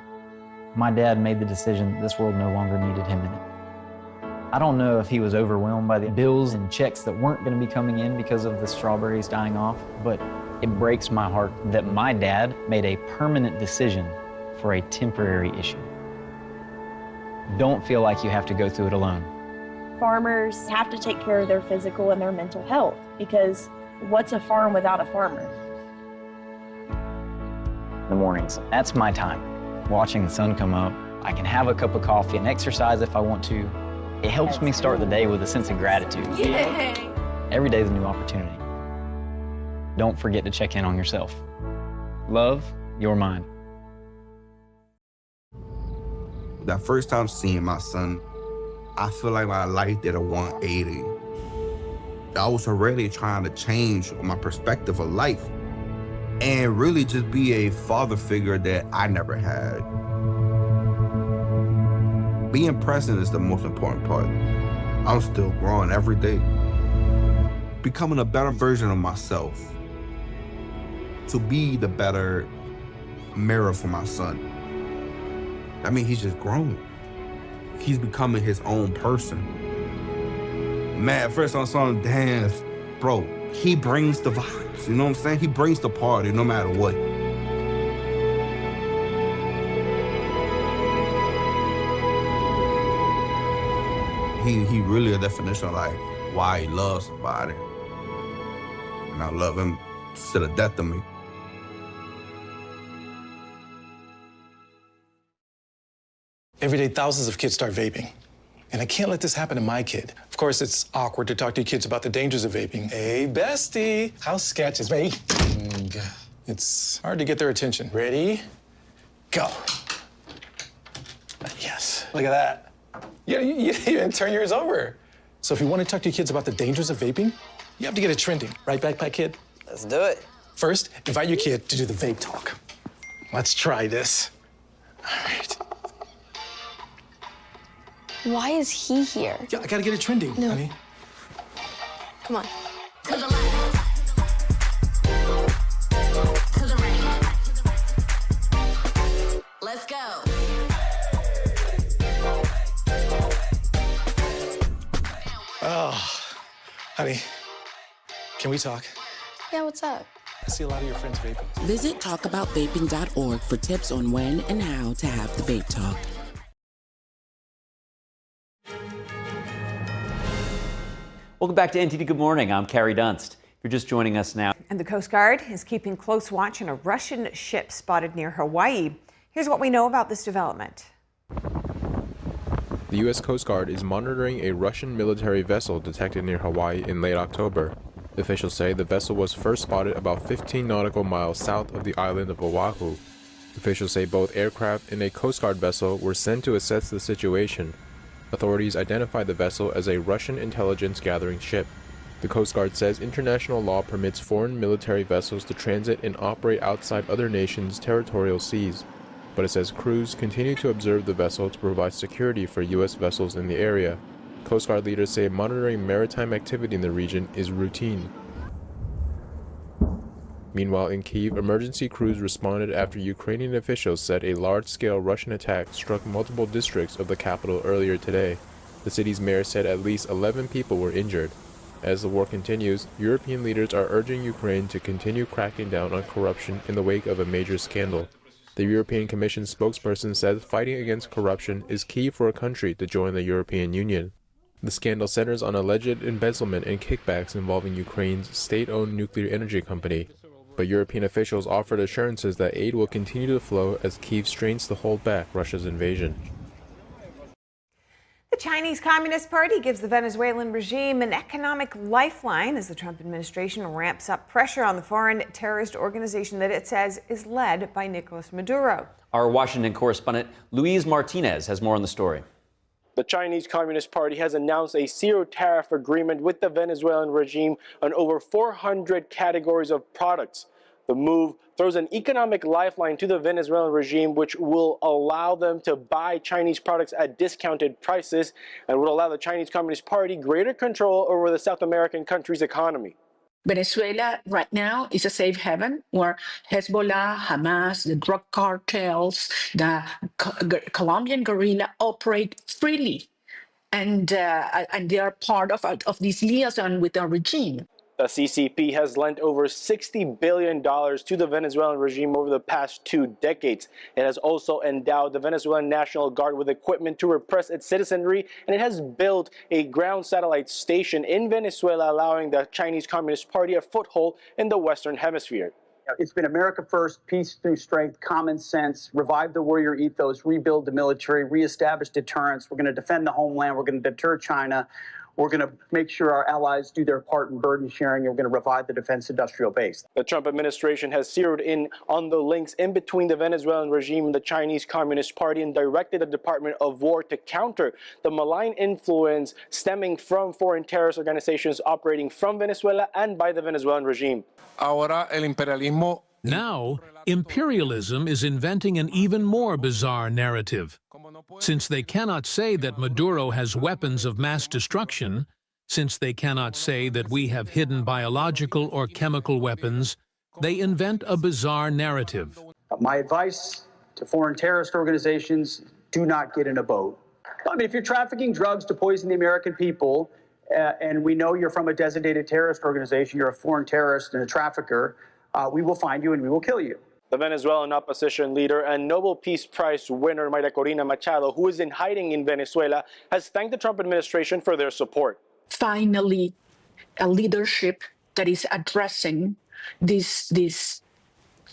my dad made the decision that this world no longer needed him in it. I don't know if he was overwhelmed by the bills and checks that weren't going to be coming in because of the strawberries dying off, but it breaks my heart that my dad made a permanent decision for a temporary issue. Don't feel like you have to go through it alone. Farmers have to take care of their physical and their mental health, because what's a farm without a farmer? In the mornings, that's my time. Watching the sun come up, I can have a cup of coffee and exercise if I want to. It helps me start the day with a sense of gratitude. Yay! Every day is a new opportunity. Don't forget to check in on yourself. Love, your mind. That first time seeing my son, I feel like my life did a 180. I was already trying to change my perspective of life and really just be a father figure that I never had. Being present is the most important part. I'm still growing every day. Becoming a better version of myself. To be the better mirror for my son. I mean, he's just grown. He's becoming his own person. Man, at first I saw him dance, bro, he brings the vibes, you know what I'm saying? He brings the party no matter what. He really a definition of like why he loves somebody. And I love him to the death of me. Every day, thousands of kids start vaping. And I can't let this happen to my kid. Of course, it's awkward to talk to your kids about the dangers of vaping. Hey, bestie, how sketch is me? It's hard to get their attention. Ready? Go. Yes, look at that. You even turn yours over. So if you want to talk to your kids about the dangers of vaping, you have to get it trending. Right, backpack kid? Let's do it. First, invite your kid to do the vape talk. Let's try this. All right. Why is he here? Yeah, I gotta get it trending, honey. Come on. To the left. To the right. Let's go. Honey, can we talk? Yeah, what's up? I see a lot of your friends vaping. Visit talkaboutVaping.org for tips on when and how to have the vape talk. Welcome back to NTD Good Morning. I'm Carrie Dunst. If you're just joining us now. And the Coast Guard is keeping close watch on a Russian ship spotted near Hawaii. Here's what we know about this development. The U.S. Coast Guard is monitoring a Russian military vessel detected near Hawaii in late October. Officials say the vessel was first spotted about 15 nautical miles south of the island of Oahu. Officials say both aircraft and a Coast Guard vessel were sent to assess the situation. Authorities identified the vessel as a Russian intelligence gathering ship. The Coast Guard says international law permits foreign military vessels to transit and operate outside other nations' territorial seas, but it says crews continue to observe the vessel to provide security for U.S. vessels in the area. Coast Guard leaders say monitoring maritime activity in the region is routine. Meanwhile, in Kyiv, emergency crews responded after Ukrainian officials said a large-scale Russian attack struck multiple districts of the capital earlier today. The city's mayor said at least 11 people were injured. As the war continues, European leaders are urging Ukraine to continue cracking down on corruption in the wake of a major scandal. The European Commission spokesperson says fighting against corruption is key for a country to join the European Union. The scandal centers on alleged embezzlement and kickbacks involving Ukraine's state-owned nuclear energy company. But European officials offered assurances that aid will continue to flow as Kyiv strains to hold back Russia's invasion. The Chinese Communist Party gives the Venezuelan regime an economic lifeline as the Trump administration ramps up pressure on the foreign terrorist organization that it says is led by Nicolas Maduro. Our Washington correspondent Luis Martinez has more on the story. The Chinese Communist Party has announced a zero-tariff agreement with the Venezuelan regime on over 400 categories of products. The move throws an economic lifeline to the Venezuelan regime, which will allow them to buy Chinese products at discounted prices and would allow the Chinese Communist Party greater control over the South American country's economy. Venezuela right now is a safe haven where Hezbollah, Hamas, the drug cartels, the Colombian guerrilla operate freely, and they are part of this liaison with the regime. The CCP has lent over $60 billion to the Venezuelan regime over the past 2 decades. It has also endowed the Venezuelan National Guard with equipment to repress its citizenry, and it has built a ground satellite station in Venezuela, allowing the Chinese Communist Party a foothold in the Western Hemisphere. It's been America first, peace through strength, common sense, revive the warrior ethos, rebuild the military, reestablish deterrence. We're going to defend the homeland. We're going to deter China. We're going to make sure our allies do their part in burden sharing, and we're going to revive the defense industrial base. The Trump administration has zeroed in on the links in between the Venezuelan regime and the Chinese Communist Party and directed the Department of War to counter the malign influence stemming from foreign terrorist organizations operating from Venezuela and by the Venezuelan regime. Now, imperialism is inventing an even more bizarre narrative. Since they cannot say that Maduro has weapons of mass destruction, since they cannot say that we have hidden biological or chemical weapons, they invent a bizarre narrative. My advice to foreign terrorist organizations, do not get in a boat. I mean, if you're trafficking drugs to poison the American people, and we know you're from a designated terrorist organization, you're a foreign terrorist and a trafficker, we will find you and we will kill you. The Venezuelan opposition leader and Nobel Peace Prize winner Maria Corina Machado, who is in hiding in Venezuela, has thanked the Trump administration for their support. Finally, a leadership that is addressing this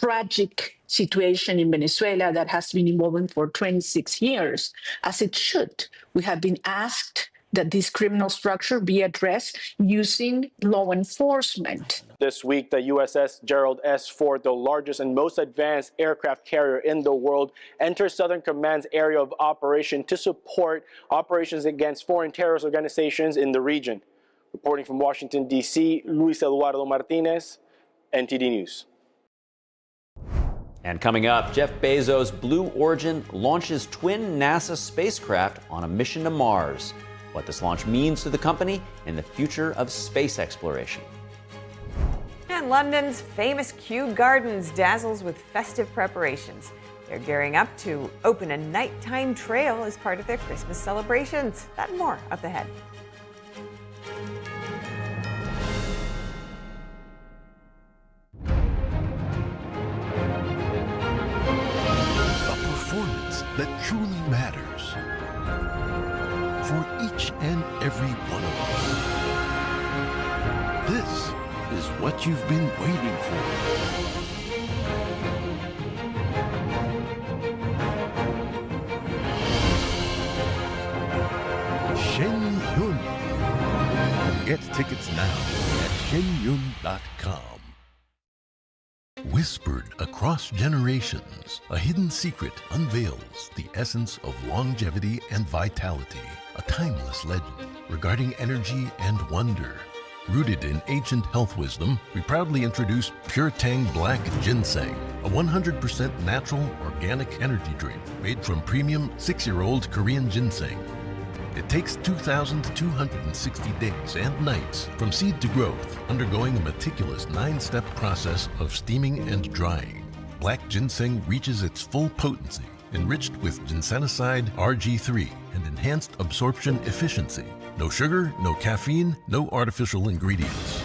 tragic situation in Venezuela that has been evolving for 26 years, as it should. We have been asked that this criminal structure be addressed using law enforcement. This week, the USS Gerald S. Ford, the largest and most advanced aircraft carrier in the world, enters Southern Command's area of operation to support operations against foreign terrorist organizations in the region. Reporting from Washington, D.C., Luis Eduardo Martinez, NTD News. And coming up, Jeff Bezos' Blue Origin launches twin NASA spacecraft on a mission to Mars. What this launch means to the company and the future of space exploration. And London's famous Kew Gardens dazzles with festive preparations. They're gearing up to open a nighttime trail as part of their Christmas celebrations. That and more up ahead. for each and every one of us. This is what you've been waiting for. Shen Yun. Get tickets now at shenyun.com. Whispered across generations, a hidden secret unveils the essence of longevity and vitality, a timeless legend regarding energy and wonder. Rooted in ancient health wisdom, we proudly introduce Pure Tang Black Ginseng, a 100% natural organic energy drink made from premium 6-year-old Korean ginseng. It takes 2,260 days and nights from seed to growth, undergoing a meticulous 9-step process of steaming and drying. Black ginseng reaches its full potency, enriched with ginsenoside RG3 and enhanced absorption efficiency. No sugar, no caffeine, no artificial ingredients.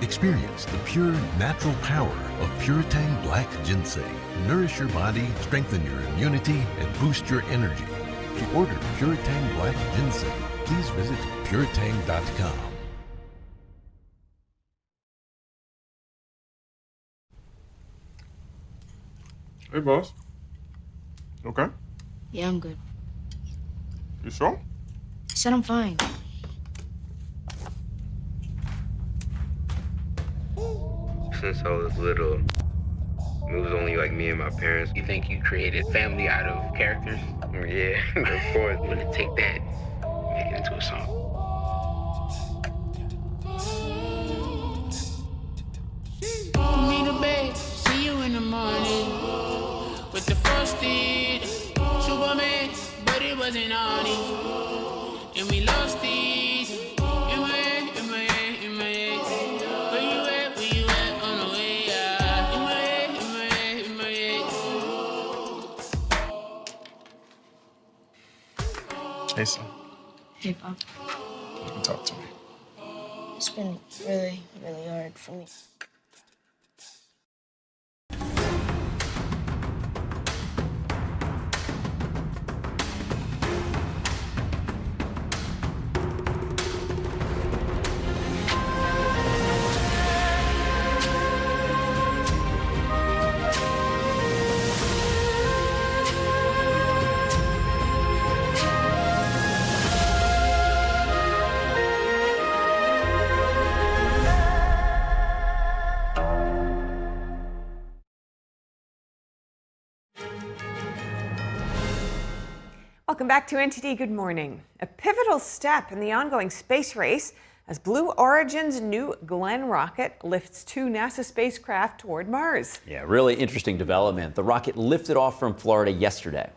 Experience the pure, natural power of Pure Tang Black Ginseng. Nourish your body, strengthen your immunity, and boost your energy. To order Pure Tang Black Ginseng, please visit puretang.com. Hey, boss. Okay? Yeah, I'm good. You sure? I said I'm fine. Since I was little, it was only like me and my parents. You think you created family out of characters? Yeah, of course. I'm gonna take that, make it into a song. Put me to bed, see you in the morning. With the first did, Superman, but it wasn't on it. And we lost it. In my head, in my head, in my head. Where you at on the way out? In my head, in my head, in my head. Hey, son. Hey, Pop. You can talk to me. It's been really, really hard for me. Welcome back to NTD. Good morning. A pivotal step in the ongoing space race as Blue Origin's New Glenn rocket lifts 2 NASA spacecraft toward Mars. Yeah, really interesting development. The rocket lifted off from Florida yesterday.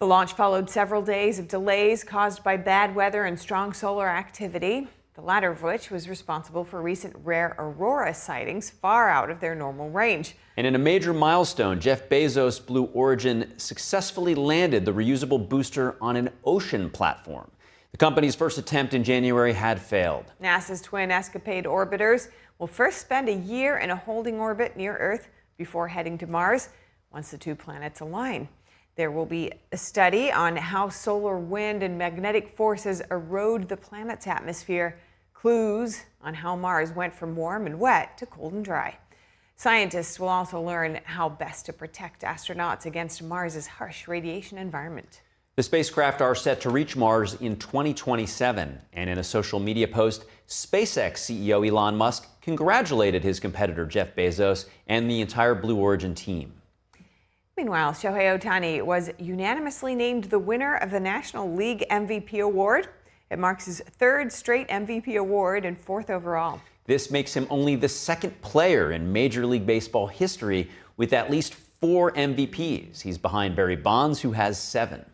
The launch followed several days of delays caused by bad weather and strong solar activity, the latter of which was responsible for recent rare aurora sightings far out of their normal range. And in a major milestone, Jeff Bezos' Blue Origin successfully landed the reusable booster on an ocean platform. The company's first attempt in January had failed. NASA's twin Escapade orbiters will first spend a year in a holding orbit near Earth before heading to Mars once the 2 planets align. There will be a study on how solar wind and magnetic forces erode the planet's atmosphere, clues on how Mars went from warm and wet to cold and dry. Scientists will also learn how best to protect astronauts against Mars's harsh radiation environment. The spacecraft are set to reach Mars in 2027. And in a social media post, SpaceX CEO Elon Musk congratulated his competitor Jeff Bezos and the entire Blue Origin team. Meanwhile, Shohei Ohtani was unanimously named the winner of the National League MVP award. It marks his 3rd straight MVP award and 4th overall. This makes him only the 2nd player in Major League Baseball history with at least 4 MVPs. He's behind Barry Bonds, who has 7.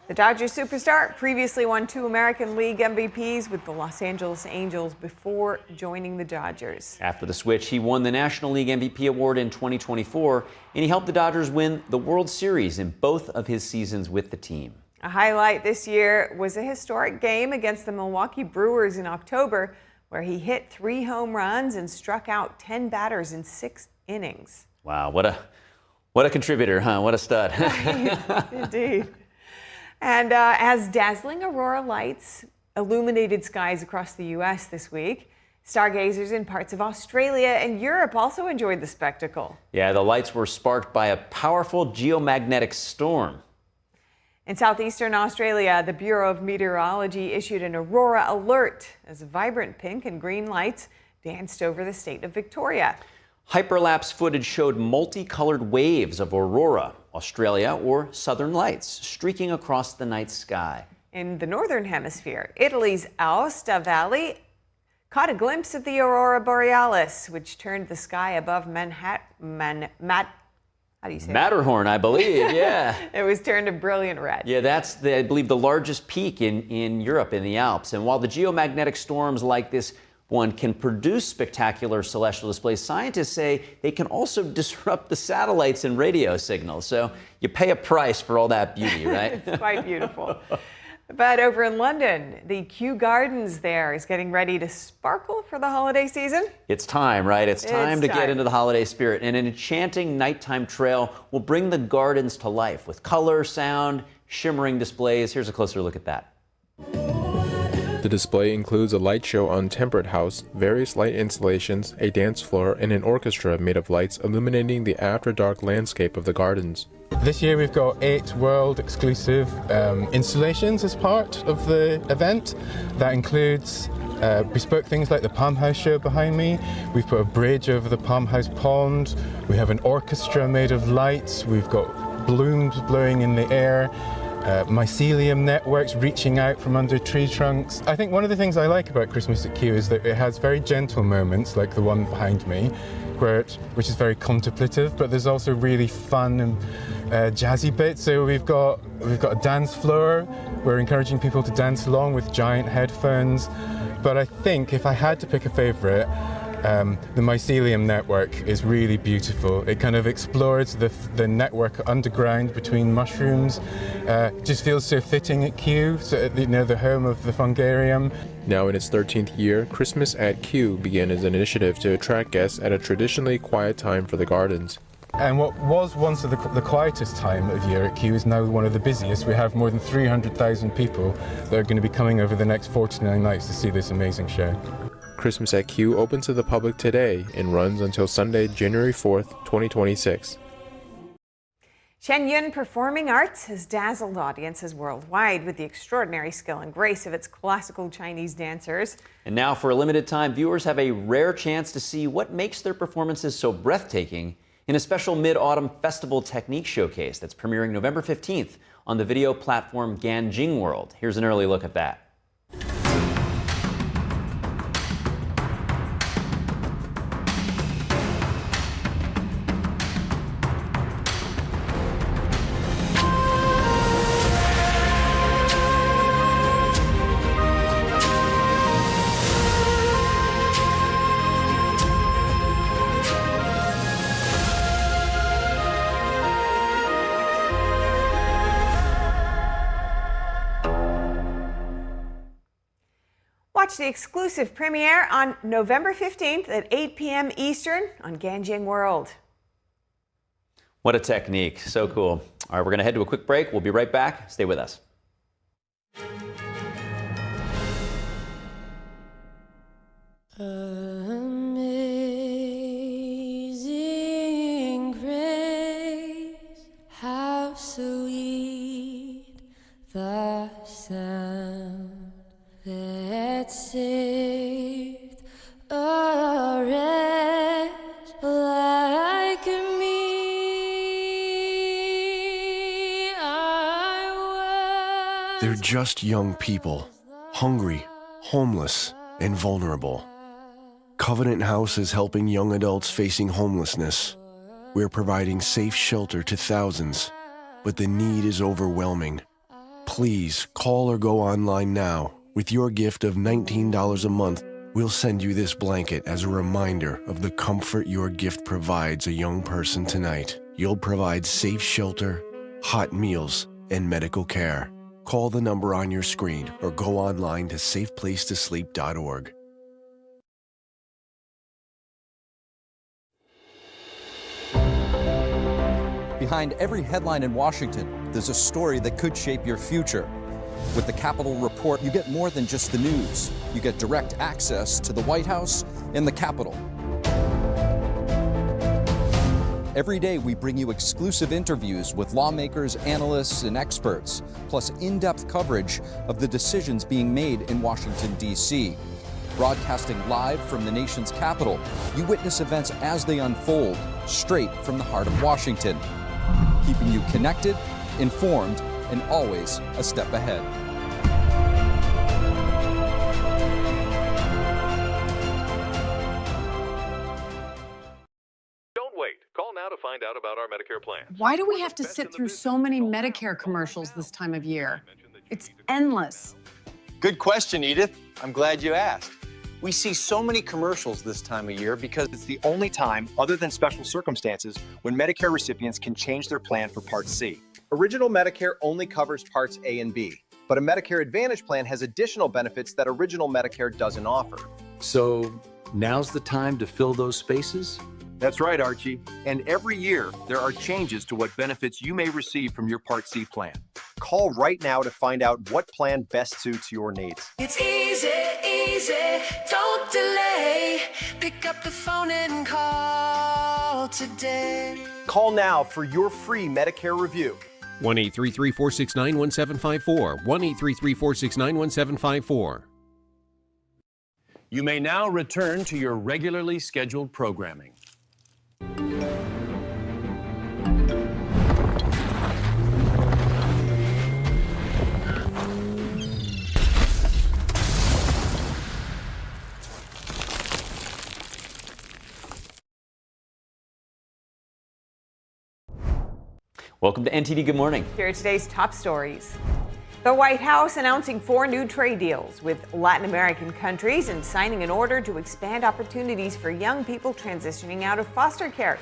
The Dodgers superstar previously won 2 American League MVPs with the Los Angeles Angels before joining the Dodgers. After the switch, he won the National League MVP award in 2024, and he helped the Dodgers win the World Series in both of his seasons with the team. A highlight this year was a historic game against the Milwaukee Brewers in October, where he hit 3 home runs and struck out 10 batters in 6 innings. Wow, what a contributor, huh? What a stud. Indeed. And as dazzling aurora lights illuminated skies across the U.S. this week, stargazers in parts of Australia and Europe also enjoyed the spectacle. Yeah, the lights were sparked by a powerful geomagnetic storm. In southeastern Australia, the Bureau of Meteorology issued an aurora alert as vibrant pink and green lights danced over the state of Victoria. Hyperlapse footage showed multicolored waves of aurora, Australia, or southern lights, streaking across the night sky. In the northern hemisphere, Italy's Aosta Valley caught a glimpse of the aurora borealis, which turned the sky above Matterhorn, I believe, yeah. It was turned a brilliant red. Yeah, that's, I believe, the largest peak in Europe, in the Alps. And while the geomagnetic storms like this one can produce spectacular celestial displays, scientists say they can also disrupt the satellites and radio signals. So you pay a price for all that beauty, right? It's quite beautiful. But over in London, the Kew Gardens there is getting ready to sparkle for the holiday season. It's time, right? It's time to get into the holiday spirit. And an enchanting nighttime trail will bring the gardens to life with color, sound, shimmering displays. Here's a closer look at that. The display includes a light show on Temperate House, various light installations, a dance floor, and an orchestra made of lights illuminating the after-dark landscape of the gardens. This year we've got 8 world-exclusive installations as part of the event. That includes bespoke things like the Palm House show behind me. We've put a bridge over the Palm House pond. We have an orchestra made of lights. We've got blooms blowing in the air. Mycelium networks reaching out from under tree trunks. I think one of the things I like about Christmas at Kew is that it has very gentle moments, like the one behind me, which is very contemplative, but there's also really fun and jazzy bits. So we've got a dance floor. We're encouraging people to dance along with giant headphones. But I think if I had to pick a favorite, the mycelium network is really beautiful. It kind of explores the network underground between mushrooms. Just feels so fitting at Kew, so the home of the fungarium. Now in its 13th year, Christmas at Kew began as an initiative to attract guests at a traditionally quiet time for the gardens. And what was once the quietest time of year at Kew is now one of the busiest. We have more than 300,000 people that are going to be coming over the next 49 nights to see this amazing show. Christmas at Kew opens to the public today and runs until Sunday, January 4th, 2026. Shenyun Performing Arts has dazzled audiences worldwide with the extraordinary skill and grace of its classical Chinese dancers. And now, for a limited time, viewers have a rare chance to see what makes their performances so breathtaking in a special Mid-Autumn Festival Technique Showcase that's premiering November 15th on the video platform Ganjing World. Here's an early look at that. Watch the exclusive premiere on November 15th at 8 p.m. Eastern on Ganjing World. What a technique. So cool. All right, we're going to head to a quick break. We'll be right back. Stay with us. Amazing grace, how sweet the sound that saved a wretch like me. They're just young people, hungry, homeless, and vulnerable. Covenant House is helping young adults facing homelessness. We're providing safe shelter to thousands, but the need is overwhelming. Please call or go online now. With your gift of $19 a month, we'll send you this blanket as a reminder of the comfort your gift provides a young person tonight. You'll provide safe shelter, hot meals, and medical care. Call the number on your screen or go online to safeplacetosleep.org. Behind every headline in Washington, there's a story that could shape your future. With the Capitol Report, you get more than just the news. You get direct access to the White House and the Capitol. Every day, we bring you exclusive interviews with lawmakers, analysts, and experts, plus in-depth coverage of the decisions being made in Washington, D.C. Broadcasting live from the nation's capital, you witness events as they unfold, straight from the heart of Washington, keeping you connected, informed, and always a step ahead. Don't wait. Call now to find out about our Medicare plan. Why do we have to sit through so many Medicare commercials this time of year? It's endless. Good question, Edith. I'm glad you asked. We see so many commercials this time of year because it's the only time, other than special circumstances, when Medicare recipients can change their plan for Part C. Original Medicare only covers Parts A and B, but a Medicare Advantage plan has additional benefits that Original Medicare doesn't offer. So now's the time to fill those spaces? That's right, Archie. And every year, there are changes to what benefits you may receive from your Part C plan. Call right now to find out what plan best suits your needs. It's easy, easy, don't delay. Pick up the phone and call today. Call now for your free Medicare review. 1-833-469-1754. 1-833-469-1754. You may now return to your regularly scheduled programming. Welcome to NTD Good Morning. Here are today's top stories. The White House announcing 4 new trade deals with Latin American countries and signing an order to expand opportunities for young people transitioning out of foster care.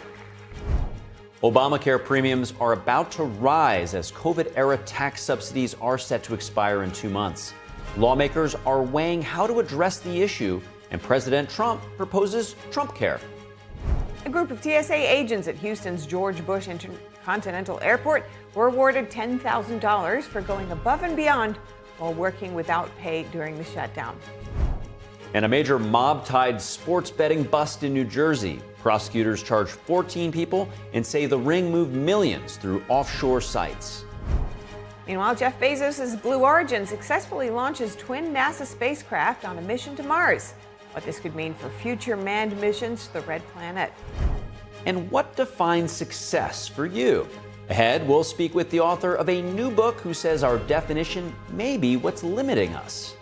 Obamacare premiums are about to rise as COVID-era tax subsidies are set to expire in 2 months. Lawmakers are weighing how to address the issue, and President Trump proposes Trump Care. A group of TSA agents at Houston's George Bush Intercontinental Airport were awarded $10,000 for going above and beyond while working without pay during the shutdown. And a major mob-tied sports betting bust in New Jersey. Prosecutors charged 14 people and say the ring moved millions through offshore sites. Meanwhile, Jeff Bezos' Blue Origin successfully launches twin NASA spacecraft on a mission to Mars. What this could mean for future manned missions to the Red Planet. And what defines success for you? Ahead, we'll speak with the author of a new book who says our definition may be what's limiting us.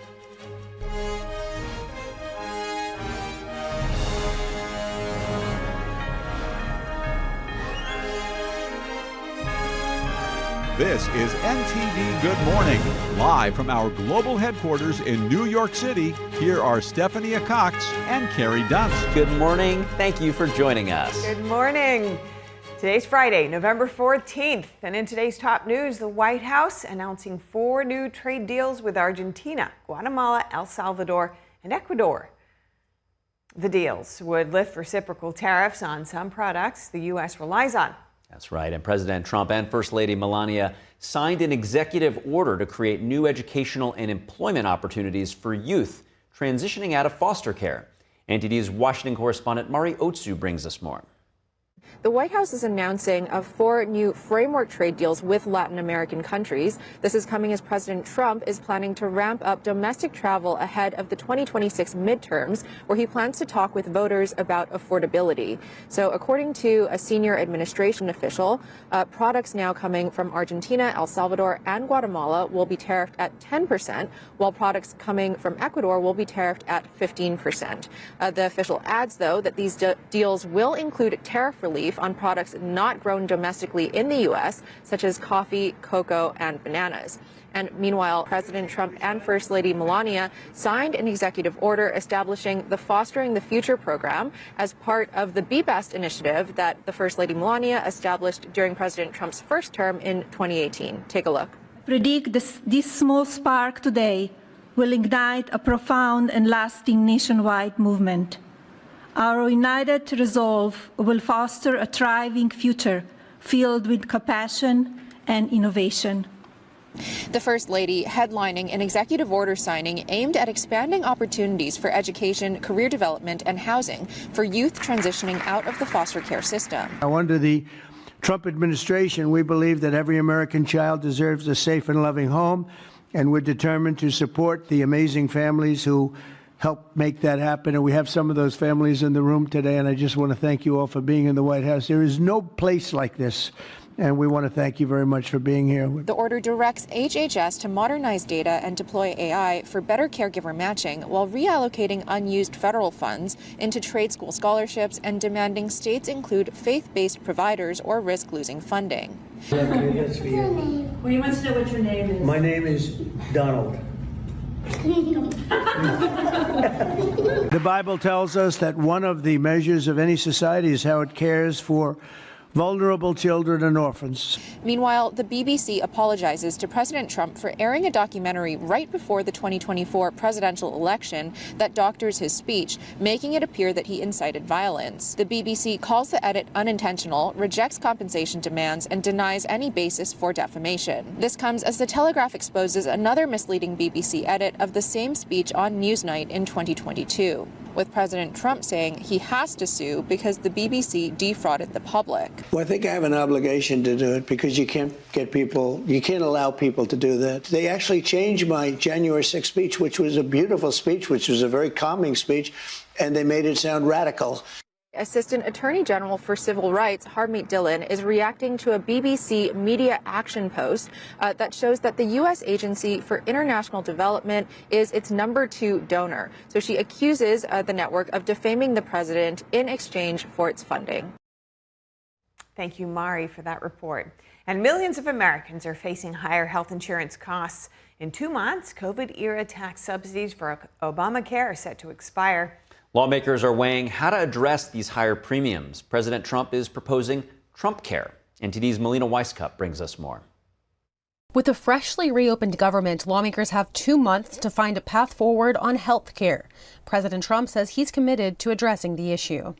This is NTD Good Morning, live from our global headquarters in New York City. Here are Stephanie Cox and Carrie Dunst. Good morning. Thank you for joining us. Good morning. Today's Friday, November 14th, and in today's top news, the White House announcing 4 new trade deals with Argentina, Guatemala, El Salvador, and Ecuador. The deals would lift reciprocal tariffs on some products the U.S. relies on. That's right. And President Trump and First Lady Melania signed an executive order to create new educational and employment opportunities for youth transitioning out of foster care. NTD's Washington correspondent Mari Otsu brings us more. The White House is announcing 4 new framework trade deals with Latin American countries. This is coming as President Trump is planning to ramp up domestic travel ahead of the 2026 midterms, where he plans to talk with voters about affordability. So according to a senior administration official, products now coming from Argentina, El Salvador, and Guatemala will be tariffed at 10%, while products coming from Ecuador will be tariffed at 15%. The official adds, though, that these deals will include tariff relief on products not grown domestically in the U.S., such as coffee, cocoa, and bananas. And meanwhile, President Trump and First Lady Melania signed an executive order establishing the Fostering the Future program as part of the Be Best initiative that the First Lady Melania established during President Trump's first term in 2018. Take a look. I predict this small spark today will ignite a profound and lasting nationwide movement. Our united resolve will foster a thriving future filled with compassion and innovation. The First Lady headlining an executive order signing aimed at expanding opportunities for education, career development, and housing for youth transitioning out of the foster care system. Under the Trump administration, we believe that every American child deserves a safe and loving home, and we're determined to support the amazing families who help make that happen. And we have some of those families in the room today, and I just want to thank you all for being in the White House. There is no place like this. And we want to thank you very much for being here. The order directs HHS to modernize data and deploy AI for better caregiver matching while reallocating unused federal funds into trade school scholarships and demanding states include faith-based providers or risk losing funding. That's for you. Well, you must know what your name is. My name is Donald. The Bible tells us that one of the measures of any society is how it cares for vulnerable children and orphans. Meanwhile, the BBC apologizes to President Trump for airing a documentary right before the 2024 presidential election that doctors his speech, making it appear that he incited violence. The BBC calls the edit unintentional, rejects compensation demands, and denies any basis for defamation. This comes as The Telegraph exposes another misleading BBC edit of the same speech on Newsnight in 2022. With President Trump saying he has to sue because the BBC defrauded the public. Well, I think I have an obligation to do it because you can't allow people to do that. They actually changed my January 6th speech, which was a beautiful speech, which was a very calming speech, and they made it sound radical. Assistant Attorney General for Civil Rights, Harmeet Dillon, is reacting to a BBC Media Action post that shows that the U.S. Agency for International Development is its #2 donor. So she accuses the network of defaming the president in exchange for its funding. Thank you, Mari, for that report. And millions of Americans are facing higher health insurance costs. In 2 months, COVID-era tax subsidies for Obamacare are set to expire. Lawmakers are weighing how to address these higher premiums. President Trump is proposing Trump Care. NTD's Melina Weisskopf brings us more. With a freshly reopened government, lawmakers have 2 months to find a path forward on health care. President Trump says he's committed to addressing the issue.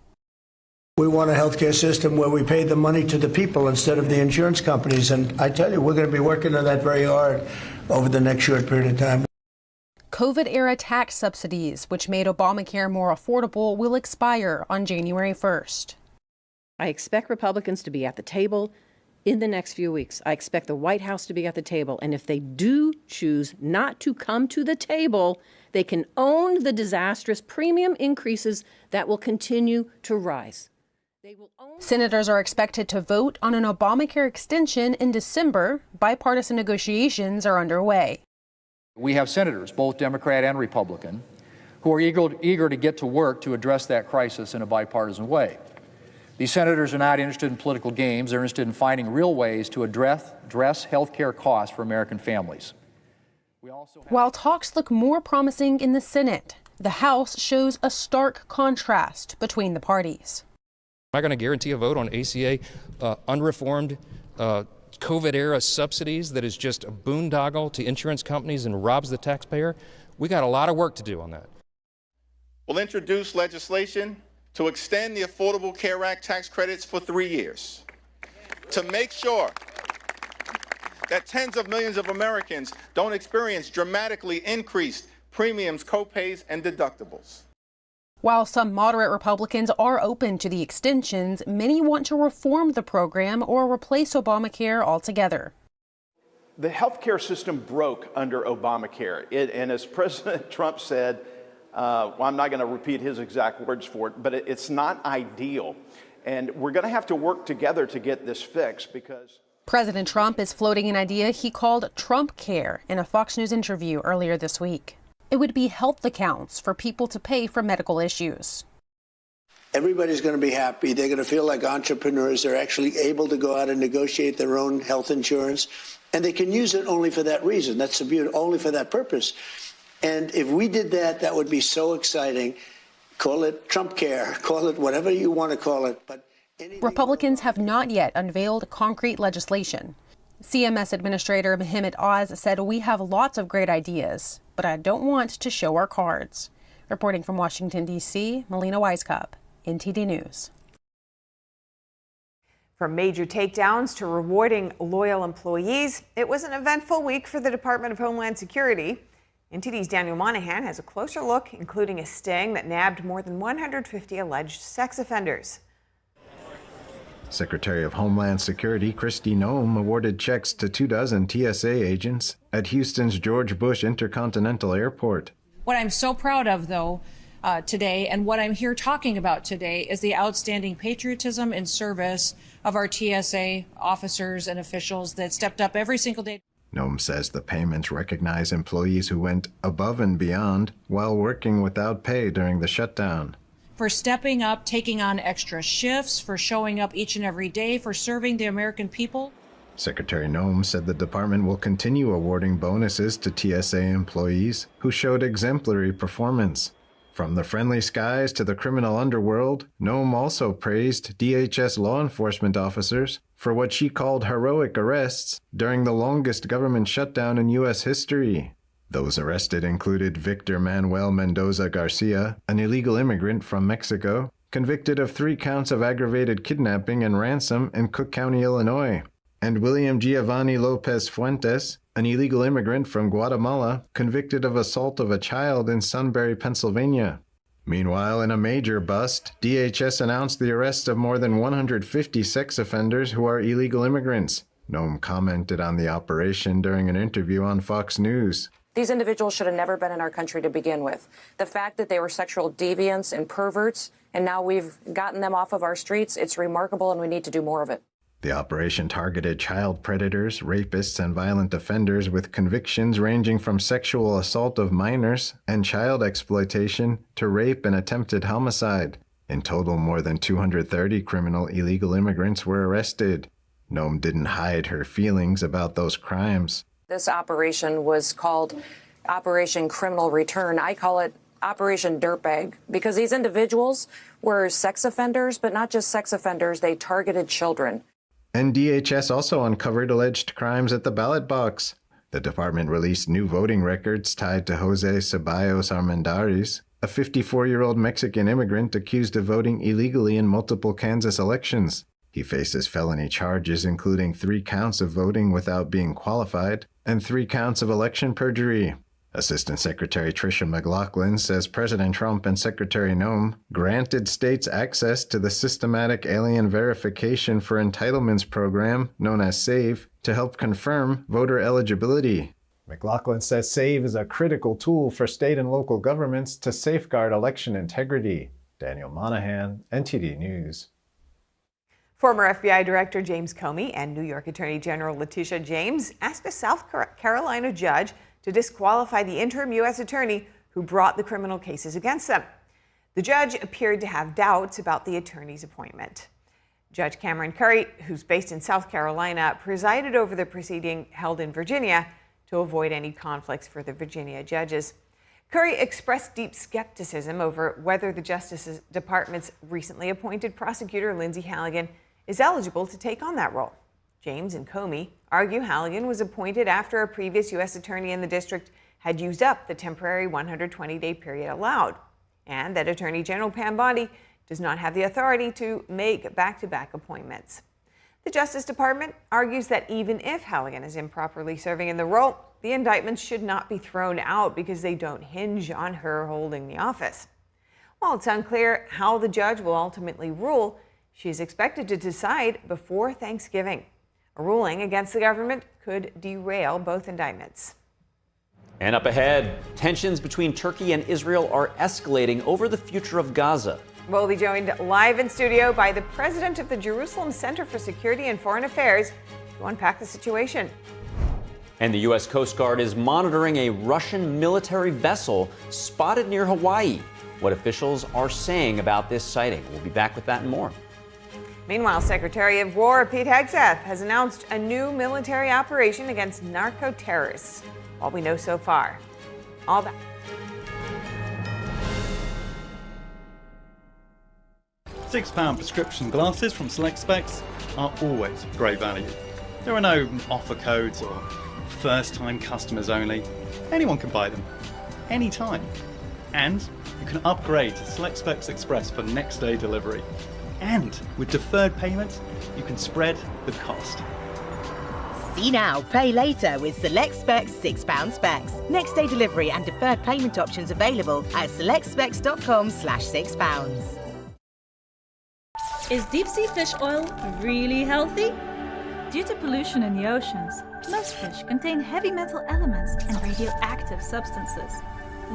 We want a healthcare system where we pay the money to the people instead of the insurance companies. And I tell you, we're going to be working on that very hard over the next short period of time. COVID-era tax subsidies, which made Obamacare more affordable, will expire on January 1st. I expect Republicans to be at the table in the next few weeks. I expect the White House to be at the table. And if they do choose not to come to the table, they can own the disastrous premium increases that will continue to rise. Senators are expected to vote on an Obamacare extension in December. Bipartisan negotiations are underway. We have senators, both Democrat and Republican, who are eager to get to work to address that crisis in a bipartisan way. These senators are not interested in political games. They're interested in finding real ways to address health care costs for American families. While talks look more promising in the Senate, the House shows a stark contrast between the parties. I'm not going to guarantee a vote on ACA unreformed COVID-era subsidies that is just a boondoggle to insurance companies and robs the taxpayer. We got a lot of work to do on that. We'll introduce legislation to extend the Affordable Care Act tax credits for 3 years to make sure that tens of millions of Americans don't experience dramatically increased premiums, copays, and deductibles. While some moderate Republicans are open to the extensions, many want to reform the program or replace Obamacare altogether. The health care system broke under Obamacare. And as President Trump said, well, I'm not going to repeat his exact words for it, but it's not ideal. And we're going to have to work together to get this fixed because President Trump is floating an idea he called Trump Care in a Fox News interview earlier this week. It would be health accounts for people to pay for medical issues. Everybody's going to be happy. They're going to feel like entrepreneurs. They're actually able to go out and negotiate their own health insurance. And they can use it only for that reason. That's the beauty, only for that purpose. And if we did that, that would be so exciting. Call it Trump Care. Call it whatever you want to call it. But Republicans have not yet unveiled concrete legislation. CMS Administrator Mehmet Oz said, "We have lots of great ideas, but I don't want to show our cards." Reporting from Washington, D.C., Melina Weisskopf, NTD News. From major takedowns to rewarding loyal employees, it was an eventful week for the Department of Homeland Security. NTD's Daniel Monahan has a closer look, including a sting that nabbed more than 150 alleged sex offenders. Secretary of Homeland Security Kristi Noem awarded checks to 24 TSA agents at Houston's George Bush Intercontinental Airport. What I'm so proud of, though, today, and what I'm here talking about today, is the outstanding patriotism and service of our TSA officers and officials that stepped up every single day. Noem says the payments recognize employees who went above and beyond while working without pay during the shutdown. For stepping up, taking on extra shifts, for showing up each and every day, for serving the American people. Secretary Noem said the department will continue awarding bonuses to TSA employees who showed exemplary performance. From the friendly skies to the criminal underworld, Noem also praised DHS law enforcement officers for what she called heroic arrests during the longest government shutdown in U.S. history. Those arrested included Victor Manuel Mendoza Garcia, an illegal immigrant from Mexico, convicted of 3 counts of aggravated kidnapping and ransom in Cook County, Illinois, and William Giovanni Lopez Fuentes, an illegal immigrant from Guatemala, convicted of assault of a child in Sunbury, Pennsylvania. Meanwhile, in a major bust, DHS announced the arrest of more than 150 sex offenders who are illegal immigrants. Noem commented on the operation during an interview on Fox News. These individuals should have never been in our country to begin with. The fact that they were sexual deviants and perverts, and now we've gotten them off of our streets, it's remarkable, and we need to do more of it. The operation targeted child predators, rapists, and violent offenders with convictions ranging from sexual assault of minors and child exploitation to rape and attempted homicide. In total, more than 230 criminal illegal immigrants were arrested. Noem didn't hide her feelings about those crimes. This operation was called Operation Criminal Return. I call it Operation Dirtbag, because these individuals were sex offenders, but not just sex offenders, they targeted children. And DHS also uncovered alleged crimes at the ballot box. The department released new voting records tied to Jose Ceballos Armendariz, a 54-year-old Mexican immigrant accused of voting illegally in multiple Kansas elections. He faces felony charges including 3 counts of voting without being qualified and 3 counts of election perjury. Assistant Secretary Tricia McLaughlin says President Trump and Secretary Noem granted states access to the Systematic Alien Verification for Entitlements program, known as SAVE, to help confirm voter eligibility. McLaughlin says SAVE is a critical tool for state and local governments to safeguard election integrity. Daniel Monahan, NTD News. Former FBI Director James Comey and New York Attorney General Letitia James asked a South Carolina judge to disqualify the interim U.S. attorney who brought the criminal cases against them. The judge appeared to have doubts about the attorney's appointment. Judge Cameron Curry, who's based in South Carolina, presided over the proceeding held in Virginia to avoid any conflicts for the Virginia judges. Curry expressed deep skepticism over whether the Justice Department's recently appointed prosecutor, Lindsay Halligan, is eligible to take on that role. James and Comey argue Halligan was appointed after a previous U.S. attorney in the district had used up the temporary 120-day period allowed, and that Attorney General Pam Bondi does not have the authority to make back-to-back appointments. The Justice Department argues that even if Halligan is improperly serving in the role, the indictments should not be thrown out because they don't hinge on her holding the office. While it's unclear how the judge will ultimately rule, she is expected to decide before Thanksgiving. A ruling against the government could derail both indictments. And up ahead, tensions between Turkey and Israel are escalating over the future of Gaza. We'll be joined live in studio by the president of the Jerusalem Center for Security and Foreign Affairs to unpack the situation. And the U.S. Coast Guard is monitoring a Russian military vessel spotted near Hawaii. What officials are saying about this sighting. We'll be back with that and more. Meanwhile, Secretary of War Pete Hegseth has announced a new military operation against narco-terrorists. All we know so far. All that. £6 prescription glasses from Select Specs are always great value. There are no offer codes or first-time customers only. Anyone can buy them, anytime. And you can upgrade to Select Specs Express for next-day delivery. And with deferred payments, you can spread the cost. See now, pay later with Select Specs £6 specs. Next day delivery and deferred payment options available at selectspecs.com/£6. Is deep sea fish oil really healthy? Due to pollution in the oceans, most fish contain heavy metal elements and radioactive substances.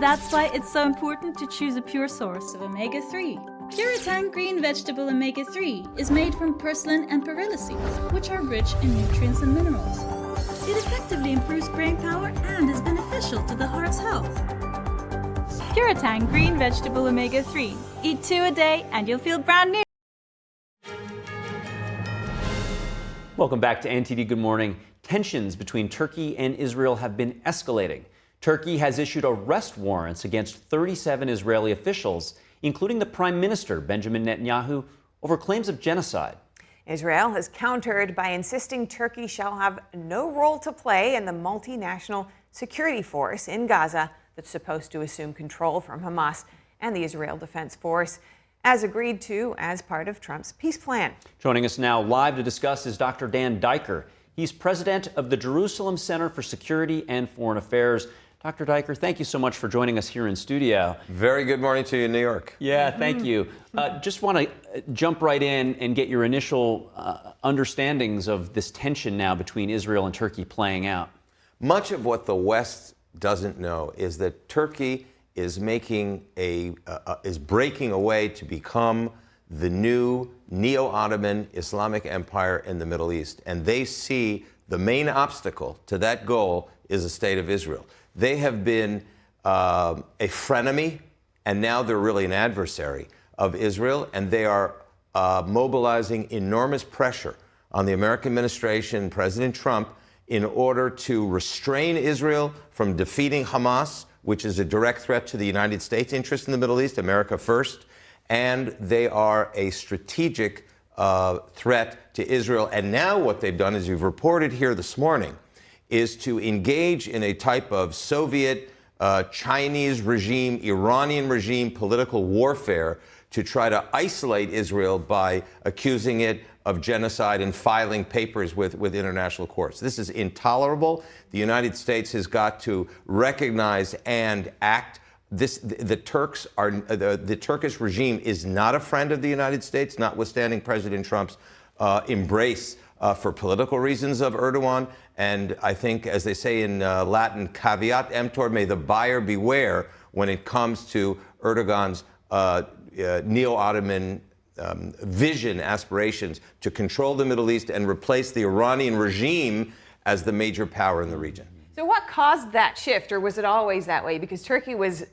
That's why it's so important to choose a pure source of omega-3. Puritan Green Vegetable Omega-3 is made from purslane and perilla seeds, which are rich in nutrients and minerals. It effectively improves brain power and is beneficial to the heart's health. Puritan Green Vegetable Omega-3. Eat 2 a day and you'll feel brand new. Welcome back to NTD Good Morning. Tensions between Turkey and Israel have been escalating. Turkey has issued arrest warrants against 37 Israeli officials, including the Prime Minister, Benjamin Netanyahu, over claims of genocide. Israel has countered by insisting Turkey shall have no role to play in the multinational security force in Gaza that's supposed to assume control from Hamas and the Israel Defense Force, as agreed to as part of Trump's peace plan. Joining us now live to discuss is Dr. Dan Diker. He's president of the Jerusalem Center for Security and Foreign Affairs. Dr. Diker, thank you so much for joining us here in studio. Very good morning to you in New York. Yeah, thank you. Just want to jump right in and get your initial understandings of this tension now between Israel and Turkey playing out. Much of what the West doesn't know is that Turkey is breaking away to become the new neo-Ottoman Islamic empire in the Middle East. And they see the main obstacle to that goal is the state of Israel. They have been a frenemy, and now they're really an adversary of Israel, and they are mobilizing enormous pressure on the American administration, President Trump, in order to restrain Israel from defeating Hamas, which is a direct threat to the United States' interest in the Middle East, America first, and they are a strategic threat to Israel. And now what they've done, as you've reported here this morning, is to engage in a type of Soviet, Chinese regime, Iranian regime political warfare to try to isolate Israel by accusing it of genocide and filing papers with international courts. This is intolerable. The United States has got to recognize and act. The Turkish regime is not a friend of the United States, notwithstanding President Trump's embrace for political reasons of Erdogan. And I think, as they say in Latin, caveat emptor, may the buyer beware when it comes to Erdogan's neo-Ottoman vision, aspirations to control the Middle East and replace the Iranian regime as the major power in the region. So what caused that shift, or was it always that way? Because Turkey was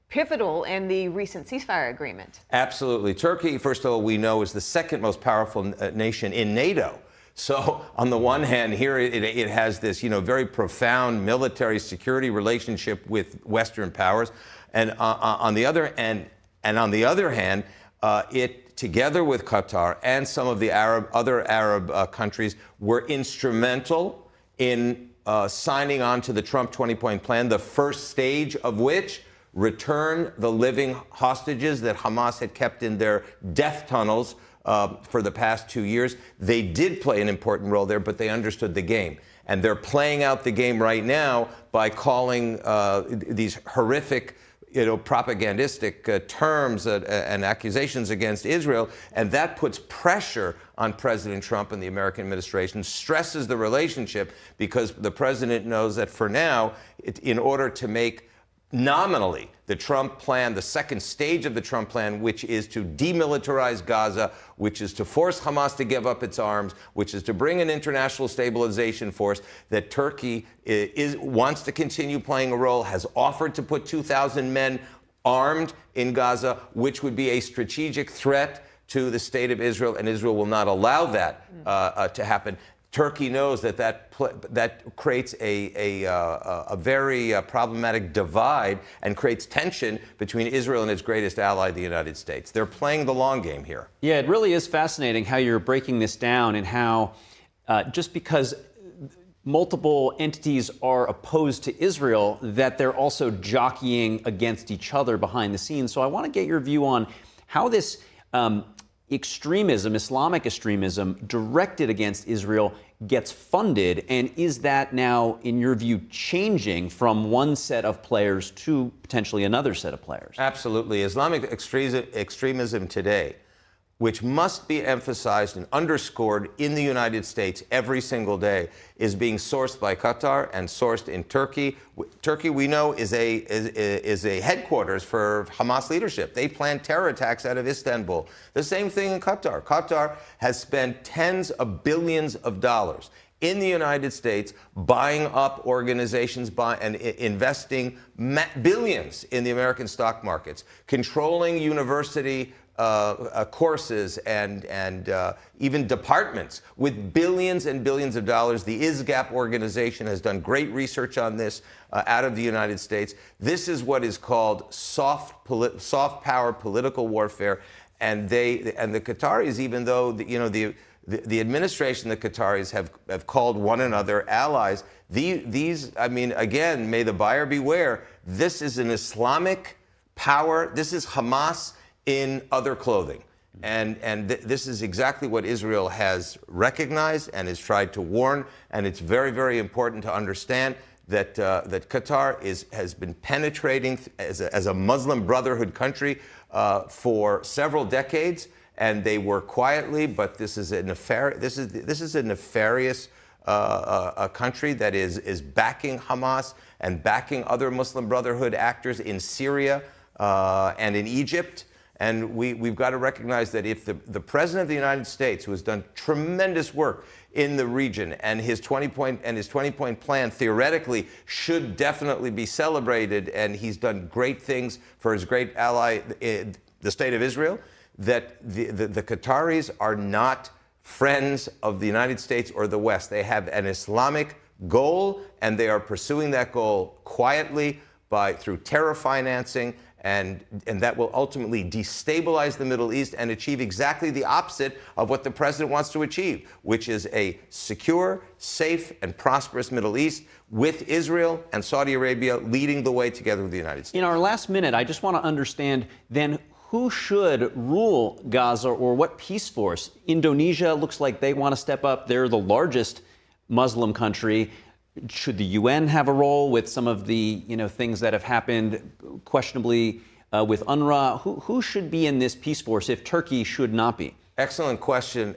pivotal in the recent ceasefire agreement. Absolutely. Turkey, first of all, we know is the second most powerful nation in NATO. So on the one hand, here it has this, very profound military security relationship with Western powers, and on the other hand, it, together with Qatar and some of the other Arab countries, were instrumental in signing on to the Trump 20-point plan, the first stage of which return the living hostages that Hamas had kept in their death tunnels for the past 2 years. They did play an important role there, but they understood the game. And they're playing out the game right now by calling these horrific, propagandistic terms and accusations against Israel. And that puts pressure on President Trump and the American administration, stresses the relationship, because the president knows that for now, in order to make nominally the Trump plan, the second stage of the Trump plan, which is to demilitarize Gaza, which is to force Hamas to give up its arms, which is to bring an international stabilization force, that Turkey wants to continue playing a role, has offered to put 2,000 men armed in Gaza, which would be a strategic threat to the state of Israel, and Israel will not allow that to happen. Turkey knows that creates a very problematic divide and creates tension between Israel and its greatest ally, the United States. They're playing the long game here. Yeah, it really is fascinating how you're breaking this down, and how just because multiple entities are opposed to Israel, that they're also jockeying against each other behind the scenes. So I want to get your view on how this extremism, Islamic extremism directed against Israel gets funded? And is that now, in your view, changing from one set of players to potentially another set of players? Absolutely. Islamic extremism today, which must be emphasized and underscored in the United States every single day, is being sourced by Qatar and sourced in Turkey. Turkey, we know, is a headquarters for Hamas leadership. They plan terror attacks out of Istanbul. The same thing in Qatar. Qatar has spent tens of billions of dollars in the United States buying up organizations and investing billions in the American stock markets, controlling university courses and even departments with billions and billions of dollars. The ISGAP organization has done great research on this out of the United States. This is what is called soft power political warfare, and the Qataris, even though the administration, the Qataris have called one another allies. These, I mean, again, may the buyer beware. This is an Islamic power. This is Hamas in other clothing. And this is exactly what Israel has recognized and has tried to warn. And it's very, very important to understand that Qatar has been penetrating as a Muslim Brotherhood country for several decades, and they work quietly. But this is a nefarious a country that is backing Hamas and backing other Muslim Brotherhood actors in Syria and in Egypt. And we've got to recognize that if the President of the United States, who has done tremendous work in the region, and his 20-point plan theoretically should definitely be celebrated, and he's done great things for his great ally, the State of Israel, that the Qataris are not friends of the United States or the West. They have an Islamic goal, and they are pursuing that goal quietly through terror financing. And that will ultimately destabilize the Middle East and achieve exactly the opposite of what the president wants to achieve, which is a secure, safe, and prosperous Middle East with Israel and Saudi Arabia leading the way together with the United States. In our last minute, I just want to understand then who should rule Gaza, or what peace force? Indonesia looks like they want to step up. They're the largest Muslim country. Should the UN have a role with some of the things that have happened questionably with UNRWA? Who should be in this peace force if Turkey should not be? Excellent question.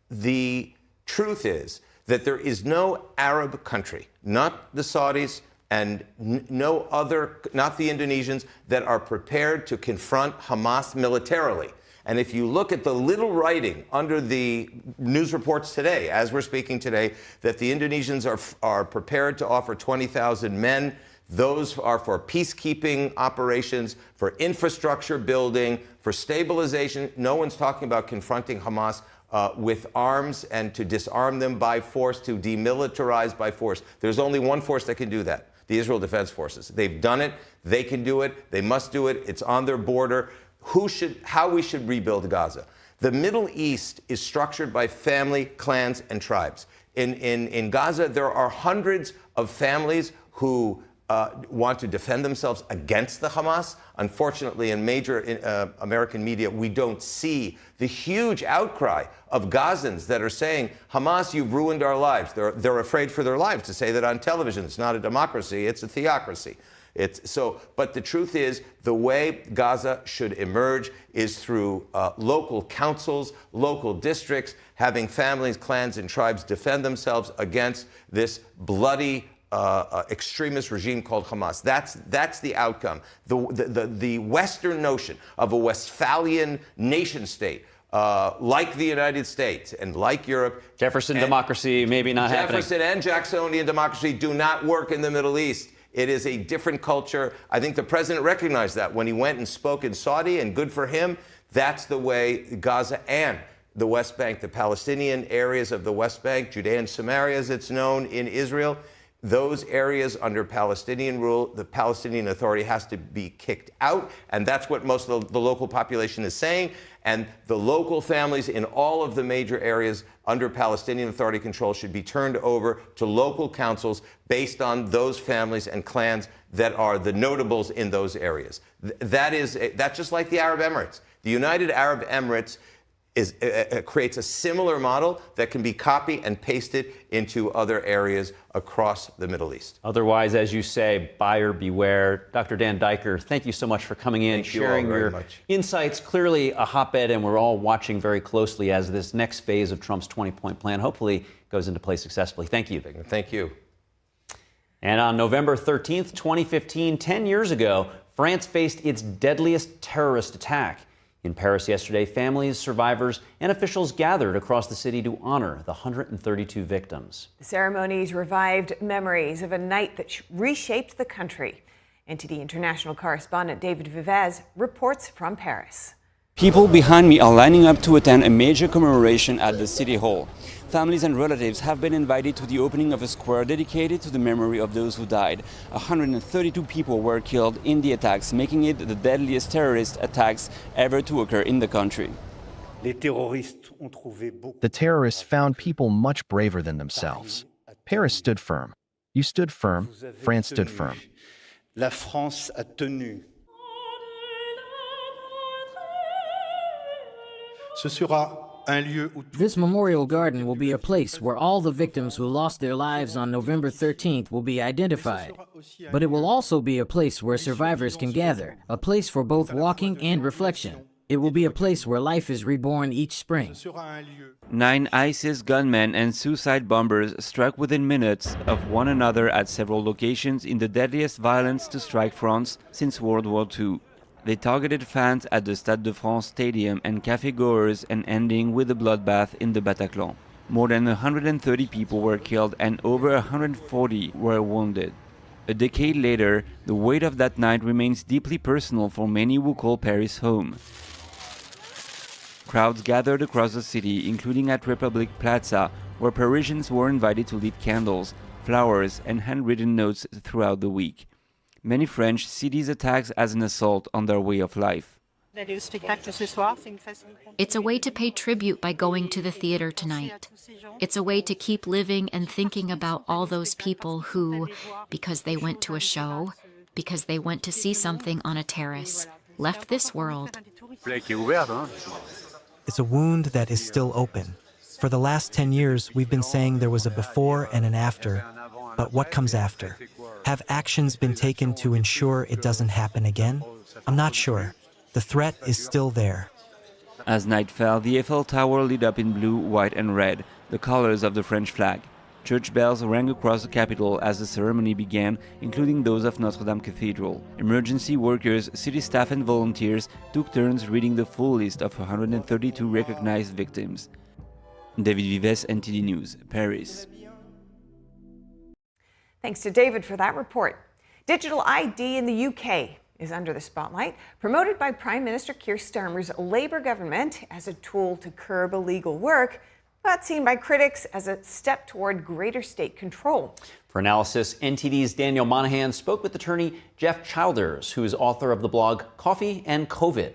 The truth is that there is no Arab country, not the Saudis and no other, not the Indonesians, that are prepared to confront Hamas militarily. And if you look at the little writing under the news reports today, as we're speaking today, that the Indonesians are prepared to offer 20,000 men. Those are for peacekeeping operations, for infrastructure building, for stabilization. No one's talking about confronting Hamas with arms and to disarm them by force, to demilitarize by force. There's only one force that can do that: the Israel Defense Forces. They've done it. They can do it. They must do it. It's on their border. How we should rebuild Gaza. The Middle East is structured by family, clans, and tribes. In Gaza, there are hundreds of families who want to defend themselves against the Hamas. Unfortunately, in major American media, we don't see the huge outcry of Gazans that are saying, Hamas, you've ruined our lives. They're afraid for their lives to say that on television. It's not a democracy, it's a theocracy. But the truth is, the way Gaza should emerge is through local councils, local districts, having families, clans, and tribes defend themselves against this bloody extremist regime called Hamas. That's the outcome. The Western notion of a Westphalian nation state, like the United States and like Europe. Jefferson democracy, maybe not happening. Jefferson and Jacksonian democracy do not work in the Middle East. It is a different culture. I think the president recognized that when he went and spoke in Saudi, and good for him. That's the way Gaza and the West Bank, the Palestinian areas of the West Bank, Judea and Samaria, as it's known in Israel, those areas under Palestinian rule, the Palestinian Authority has to be kicked out. And that's what most of the local population is saying. And the local families in all of the major areas under Palestinian Authority control should be turned over to local councils based on those families and clans that are the notables in those areas. That's just like the Arab Emirates. The United Arab Emirates creates a similar model that can be copied and pasted into other areas across the Middle East. Otherwise, as you say, buyer beware. Dr. Dan Diker, thank you so much for coming in, sharing your insights. Clearly a hotbed, and we're all watching very closely as this next phase of Trump's 20-point plan hopefully goes into play successfully. Thank you. Thank you. And on November 13th, 2015, 10 years ago, France faced its deadliest terrorist attack. In Paris yesterday, families, survivors, and officials gathered across the city to honor the 132 victims. The ceremonies revived memories of a night that reshaped the country. NTD international correspondent David Vivez reports from Paris. People behind me are lining up to attend a major commemoration at the City Hall. Families and relatives have been invited to the opening of a square dedicated to the memory of those who died. 132 people were killed in the attacks, making it the deadliest terrorist attacks ever to occur in the country. The terrorists found people much braver than themselves. Paris stood firm. You stood firm. France stood firm. La France a tenu. This memorial garden will be a place where all the victims who lost their lives on November 13th will be identified. But it will also be a place where survivors can gather, a place for both walking and reflection. It will be a place where life is reborn each spring. 9 ISIS gunmen and suicide bombers struck within minutes of one another at several locations in the deadliest violence to strike France since World War II. They targeted fans at the Stade de France stadium and café-goers, and ending with a bloodbath in the Bataclan. More than 130 people were killed and over 140 were wounded. A decade later, the weight of that night remains deeply personal for many who call Paris home. Crowds gathered across the city, including at Republic Plaza, where Parisians were invited to lit candles, flowers, and handwritten notes throughout the week. Many French see these attacks as an assault on their way of life. It's a way to pay tribute by going to the theater tonight. It's a way to keep living and thinking about all those people who, because they went to a show, because they went to see something on a terrace, left this world. It's a wound that is still open. For the last 10 years, we've been saying there was a before and an after. But what comes after? Have actions been taken to ensure it doesn't happen again? I'm not sure. The threat is still there. As night fell, the Eiffel Tower lit up in blue, white and red, the colors of the French flag. Church bells rang across the capital as the ceremony began, including those of Notre Dame Cathedral. Emergency workers, city staff and volunteers took turns reading the full list of 132 recognized victims. David Vives, NTD News, Paris. Thanks to David for that report. Digital ID in the UK is under the spotlight, promoted by Prime Minister Keir Starmer's Labour government as a tool to curb illegal work, but seen by critics as a step toward greater state control. For analysis, NTD's Daniel Monahan spoke with attorney Jeff Childers, who is author of the blog Coffee and COVID.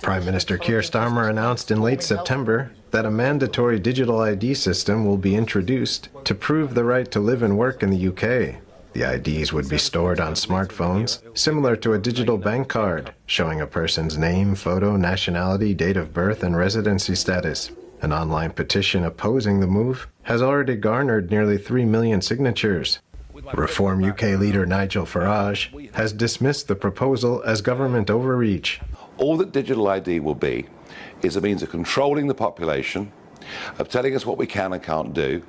Prime Minister Keir Starmer announced in late September that a mandatory digital ID system will be introduced to prove the right to live and work in the UK. The IDs would be stored on smartphones, similar to a digital bank card, showing a person's name, photo, nationality, date of birth, and residency status. An online petition opposing the move has already garnered nearly 3 million signatures. Reform UK leader Nigel Farage has dismissed the proposal as government overreach. All that digital ID will be is a means of controlling the population, of telling us what we can and can't do,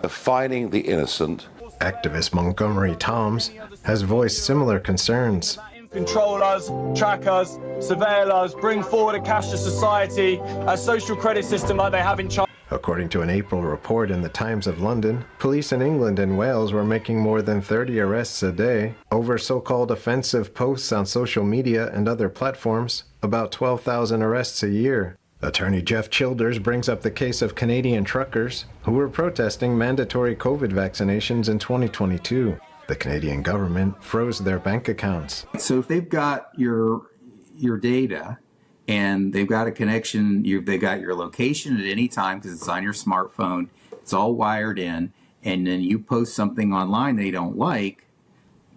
of fining the innocent. Activist Montgomery Toms has voiced similar concerns. Control us, track us, surveil us, bring forward a cashless society, a social credit system like they have in China. According to an April report in the Times of London, police in England and Wales were making more than 30 arrests a day over so-called offensive posts on social media and other platforms, about 12,000 arrests a year. Attorney Jeff Childers brings up the case of Canadian truckers who were protesting mandatory COVID vaccinations in 2022. The Canadian government froze their bank accounts. So if they've got your data, and they've got a connection, they got your location at any time because it's on your smartphone, it's all wired in, and then you post something online they don't like,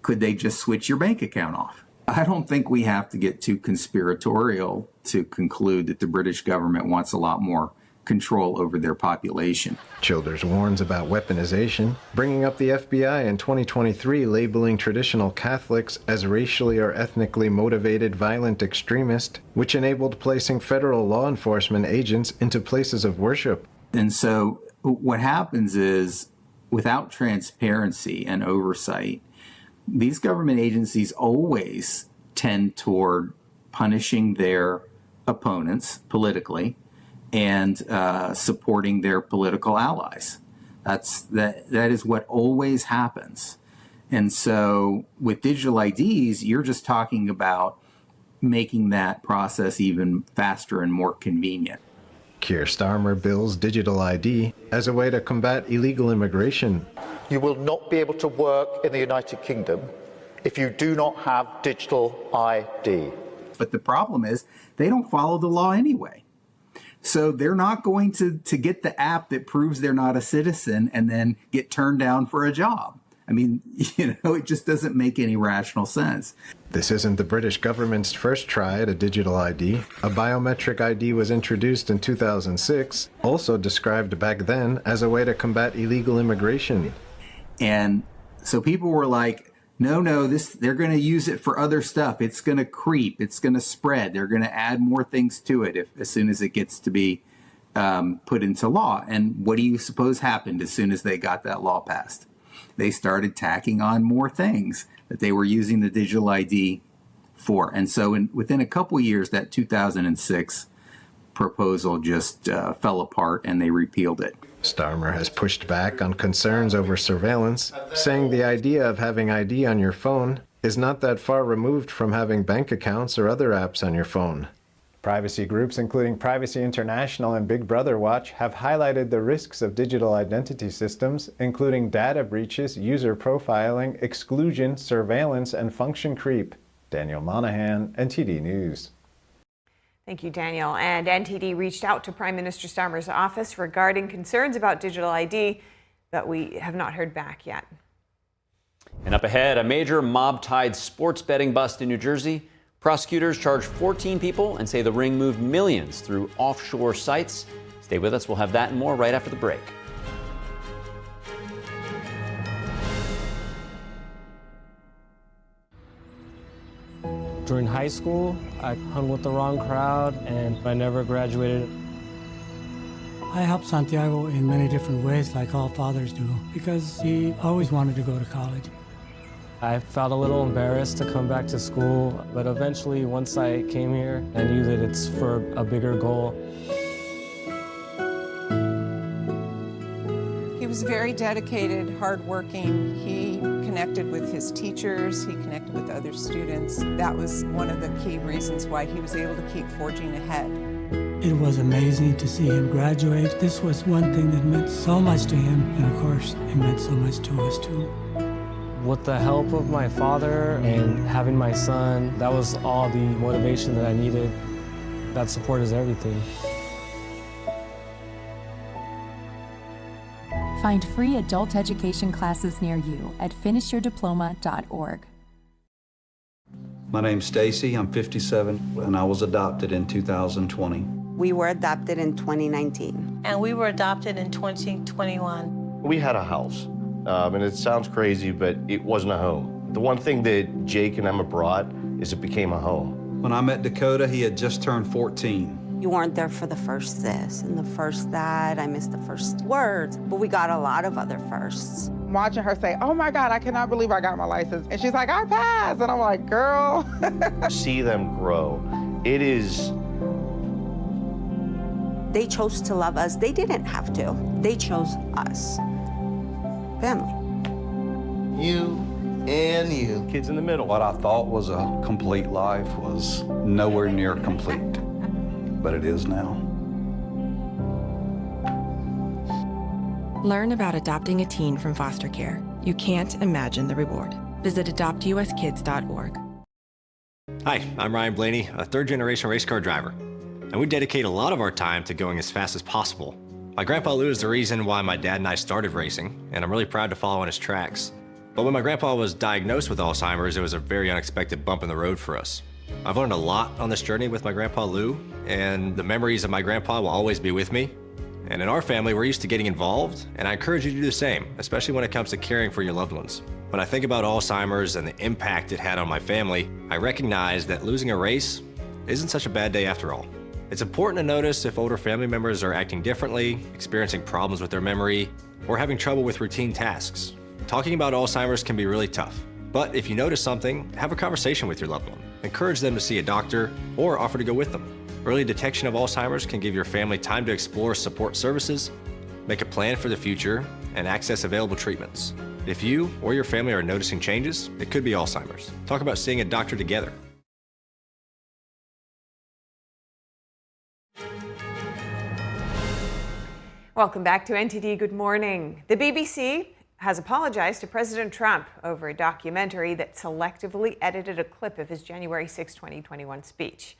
could they just switch your bank account off? I don't think we have to get too conspiratorial to conclude that the British government wants a lot more control over their population. Childers warns about weaponization, bringing up the FBI in 2023 labeling traditional Catholics as racially or ethnically motivated violent extremist, which enabled placing federal law enforcement agents into places of worship. And so what happens is, without transparency and oversight, these government agencies always tend toward punishing their opponents politically and supporting their political allies. That is what always happens. And so with digital IDs, you're just talking about making that process even faster and more convenient. Keir Starmer bills digital ID as a way to combat illegal immigration. You will not be able to work in the United Kingdom if you do not have digital ID. But the problem is they don't follow the law anyway. So they're not going to get the app that proves they're not a citizen and then get turned down for a job. I mean, it just doesn't make any rational sense. This isn't the British government's first try at a digital ID. A biometric ID was introduced in 2006, also described back then as a way to combat illegal immigration. And so people were like, no, they're going to use it for other stuff. It's going to creep. It's going to spread. They're going to add more things to it as soon as it gets to be put into law. And what do you suppose happened as soon as they got that law passed? They started tacking on more things that they were using the digital ID for. And so within a couple of years, that 2006 proposal just fell apart and they repealed it. Starmer has pushed back on concerns over surveillance, saying the idea of having ID on your phone is not that far removed from having bank accounts or other apps on your phone. Privacy groups including Privacy International and Big Brother Watch have highlighted the risks of digital identity systems, including data breaches, user profiling, exclusion, surveillance, and function creep. Daniel Monahan, NTD News. Thank you, Daniel. And NTD reached out to Prime Minister Starmer's office regarding concerns about digital ID, but we have not heard back yet. And up ahead, a major mob-tied sports betting bust in New Jersey. Prosecutors charge 14 people and say the ring moved millions through offshore sites. Stay with us. We'll have that and more right after the break. During high school, I hung with the wrong crowd and I never graduated. I helped Santiago in many different ways, like all fathers do, because he always wanted to go to college. I felt a little embarrassed to come back to school, but eventually, once I came here, I knew that it's for a bigger goal. He was very dedicated, hardworking. He connected with his teachers. He connected with other students. That was one of the key reasons why he was able to keep forging ahead. It was amazing to see him graduate. This was one thing that meant so much to him, and of course, it meant so much to us too. With the help of my father and having my son, that was all the motivation that I needed. That support is everything. Find free adult education classes near you at finishyourdiploma.org. My name's Stacy, I'm 57, and I was adopted in 2020. We were adopted in 2019. And we were adopted in 2021. We had a house, and it sounds crazy, but it wasn't a home. The one thing that Jake and Emma brought is it became a home. When I met Dakota, he had just turned 14. You weren't there for the first this and the first that. I missed the first words, but we got a lot of other firsts. Watching her say, oh my God, I cannot believe I got my license. And she's like, I passed. And I'm like, girl. See them grow. It is. They chose to love us. They didn't have to. They chose us. Family. You and you. Kids in the middle. What I thought was a complete life was nowhere near complete. But it is now. Learn about adopting a teen from foster care. You can't imagine the reward. Visit adoptuskids.org. Hi, I'm Ryan Blaney, a third-generation race car driver. And we dedicate a lot of our time to going as fast as possible. My grandpa Lou is the reason why my dad and I started racing, and I'm really proud to follow in his tracks. But when my grandpa was diagnosed with Alzheimer's, it was a very unexpected bump in the road for us. I've learned a lot on this journey with my grandpa Lou, and the memories of my grandpa will always be with me. And in our family, we're used to getting involved, and I encourage you to do the same, especially when it comes to caring for your loved ones. When I think about Alzheimer's and the impact it had on my family, I recognize that losing a race isn't such a bad day after all. It's important to notice if older family members are acting differently, experiencing problems with their memory, or having trouble with routine tasks. Talking about Alzheimer's can be really tough, but if you notice something, have a conversation with your loved one. Encourage them to see a doctor or offer to go with them. Early detection of Alzheimer's can give your family time to explore support services, make a plan for the future, and access available treatments. If you or your family are noticing changes, it could be Alzheimer's. Talk about seeing a doctor together. Welcome back to NTD Good Morning. The BBC has apologized to President Trump over a documentary that selectively edited a clip of his January 6, 2021 speech.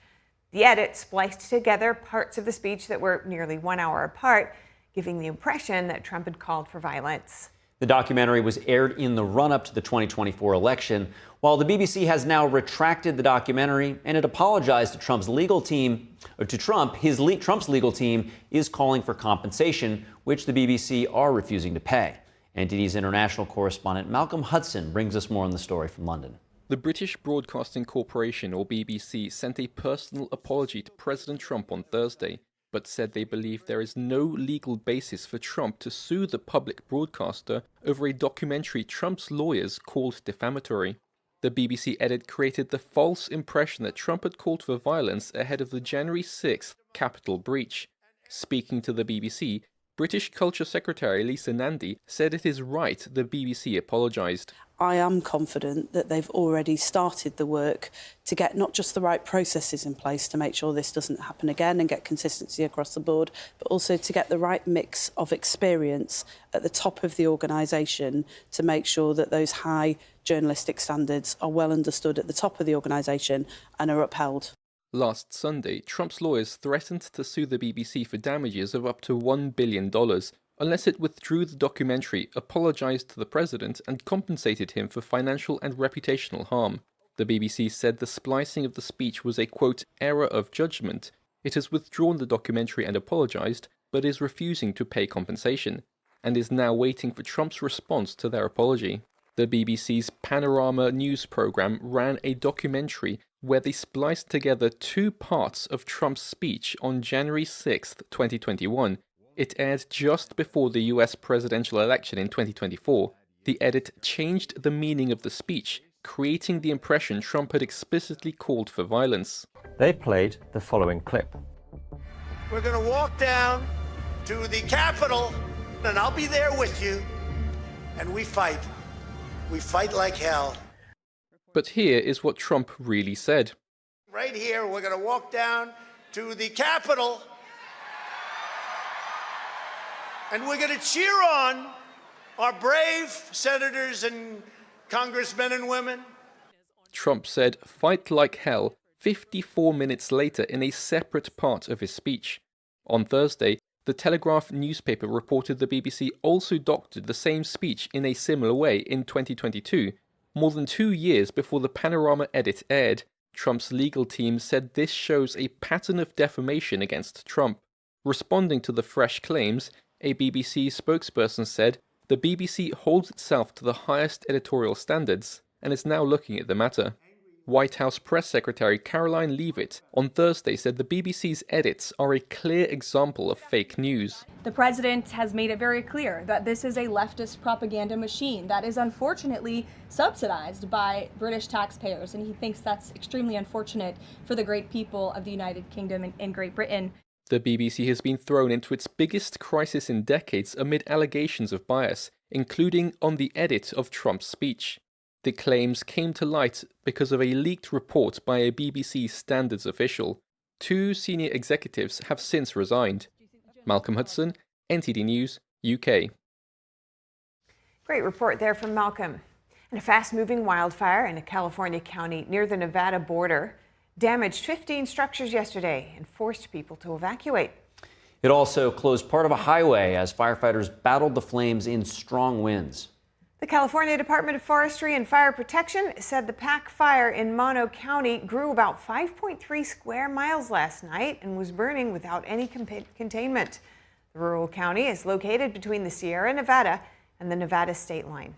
The edit spliced together parts of the speech that were nearly 1 hour apart, giving the impression that Trump had called for violence. The documentary was aired in the run-up to the 2024 election, while the BBC has now retracted the documentary and it apologized to Trump's legal team, or to Trump. Trump's legal team is calling for compensation, which the BBC are refusing to pay. NTD's international correspondent Malcolm Hudson brings us more on the story from London. The British Broadcasting Corporation, or BBC, sent a personal apology to President Trump on Thursday, but said they believe there is no legal basis for Trump to sue the public broadcaster over a documentary Trump's lawyers called defamatory. The BBC edit created the false impression that Trump had called for violence ahead of the January 6th Capitol breach. Speaking to the BBC, British Culture Secretary Lisa Nandy said it is right the BBC apologised. I am confident that they've already started the work to get not just the right processes in place to make sure this doesn't happen again and get consistency across the board, but also to get the right mix of experience at the top of the organisation to make sure that those high journalistic standards are well understood at the top of the organisation and are upheld. Last Sunday, Trump's lawyers threatened to sue the BBC for damages of up to $1 billion unless it withdrew the documentary, apologised to the president, and compensated him for financial and reputational harm. The BBC said the splicing of the speech was a, quote, error of judgment. It has withdrawn the documentary and apologised, but is refusing to pay compensation, and is now waiting for Trump's response to their apology. The BBC's Panorama news programme ran a documentary where they spliced together two parts of Trump's speech on January 6, 2021. It aired just before the US presidential election in 2024. The edit changed the meaning of the speech, creating the impression Trump had explicitly called for violence. They played the following clip. We're going to walk down to the Capitol, and I'll be there with you, and we fight. We fight like hell. But here is what Trump really said. Right here, we're going to walk down to the Capitol, and we're going to cheer on our brave senators and congressmen and women. Trump said, fight like hell, 54 minutes later in a separate part of his speech. On Thursday, the Telegraph newspaper reported the BBC also doctored the same speech in a similar way in 2022, more than 2 years before the Panorama edit aired. Trump's legal team said this shows a pattern of defamation against Trump. Responding to the fresh claims, a BBC spokesperson said, the BBC holds itself to the highest editorial standards and is now looking at the matter. White House Press Secretary Caroline Leavitt on Thursday said the BBC's edits are a clear example of fake news. The president has made it very clear that this is a leftist propaganda machine that is unfortunately subsidized by British taxpayers, and he thinks that's extremely unfortunate for the great people of the United Kingdom and Great Britain. The BBC has been thrown into its biggest crisis in decades amid allegations of bias, including on the edit of Trump's speech. The claims came to light because of a leaked report by a BBC standards official. 2 senior executives have since resigned. Malcolm Hudson, NTD News, UK. Great report there from Malcolm. And a fast-moving wildfire in a California county near the Nevada border damaged 15 structures yesterday and forced people to evacuate. It also closed part of a highway as firefighters battled the flames in strong winds. The California Department of Forestry and Fire Protection said the Pac fire in Mono County grew about 5.3 square miles last night and was burning without any containment. The rural county is located between the Sierra Nevada and the Nevada state line.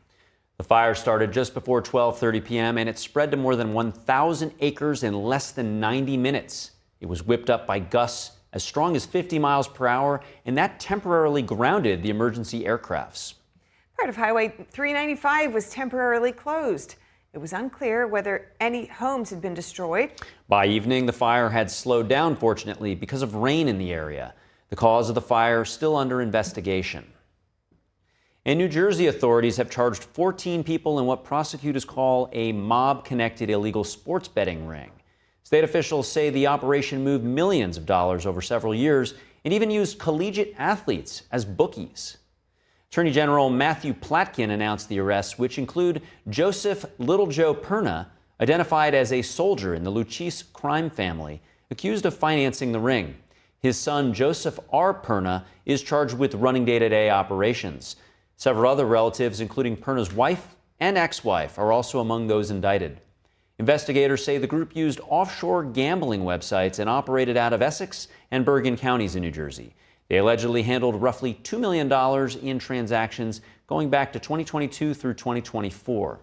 The fire started just before 12:30 p.m. and it spread to more than 1,000 acres in less than 90 minutes. It was whipped up by gusts as strong as 50 miles per hour, and that temporarily grounded the emergency aircrafts. Part of Highway 395 was temporarily closed. It was unclear whether any homes had been destroyed. By evening, the fire had slowed down, fortunately, because of rain in the area. The cause of the fire still under investigation. In New Jersey, authorities have charged 14 people in what prosecutors call a mob-connected illegal sports betting ring. State officials say the operation moved millions of dollars over several years and even used collegiate athletes as bookies. Attorney General Matthew Platkin announced the arrests, which include Joseph Little Joe Perna, identified as a soldier in the Luchis crime family, accused of financing the ring. His son, Joseph R. Perna, is charged with running day-to-day operations. Several other relatives, including Perna's wife and ex-wife, are also among those indicted. Investigators say the group used offshore gambling websites and operated out of Essex and Bergen counties in New Jersey. They allegedly handled roughly $2 million in transactions going back to 2022 through 2024.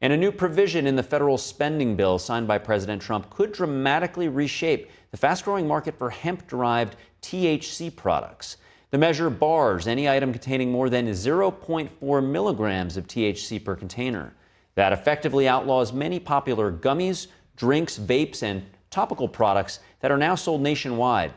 And a new provision in the federal spending bill signed by President Trump could dramatically reshape the fast-growing market for hemp-derived THC products. The measure bars any item containing more than 0.4 milligrams of THC per container. That effectively outlaws many popular gummies, drinks, vapes, and topical products that are now sold nationwide.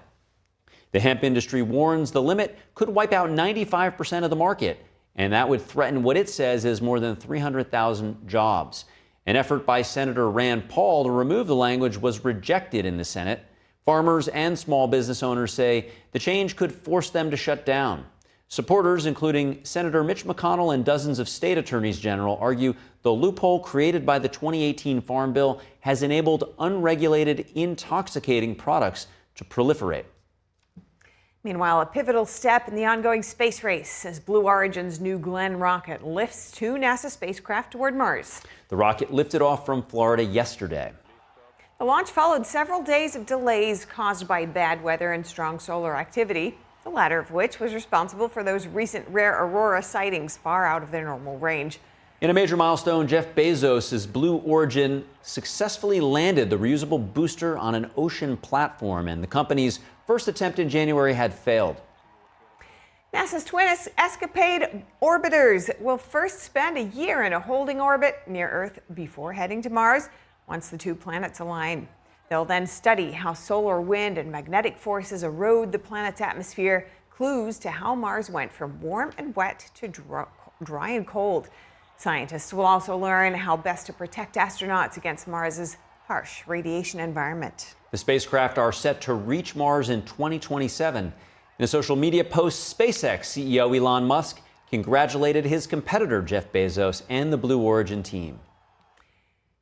The hemp industry warns the limit could wipe out 95% of the market, and that would threaten what it says is more than 300,000 jobs. An effort by Senator Rand Paul to remove the language was rejected in the Senate. Farmers and small business owners say the change could force them to shut down. Supporters, including Senator Mitch McConnell and dozens of state attorneys general, argue the loophole created by the 2018 Farm Bill has enabled unregulated, intoxicating products to proliferate. Meanwhile, a pivotal step in the ongoing space race as Blue Origin's New Glenn rocket lifts 2 NASA spacecraft toward Mars. The rocket lifted off from Florida yesterday. The launch followed several days of delays caused by bad weather and strong solar activity, the latter of which was responsible for those recent rare aurora sightings far out of their normal range. In a major milestone, Jeff Bezos' Blue Origin successfully landed the reusable booster on an ocean platform, and the company's first attempt in January had failed. NASA's twin Escapade orbiters will first spend a year in a holding orbit near Earth before heading to Mars once the 2 planets align. They'll then study how solar wind and magnetic forces erode the planet's atmosphere, clues to how Mars went from warm and wet to dry and cold. Scientists will also learn how best to protect astronauts against Mars's harsh radiation environment. The spacecraft are set to reach Mars in 2027. In a social media post, SpaceX CEO Elon Musk congratulated his competitor Jeff Bezos and the Blue Origin team.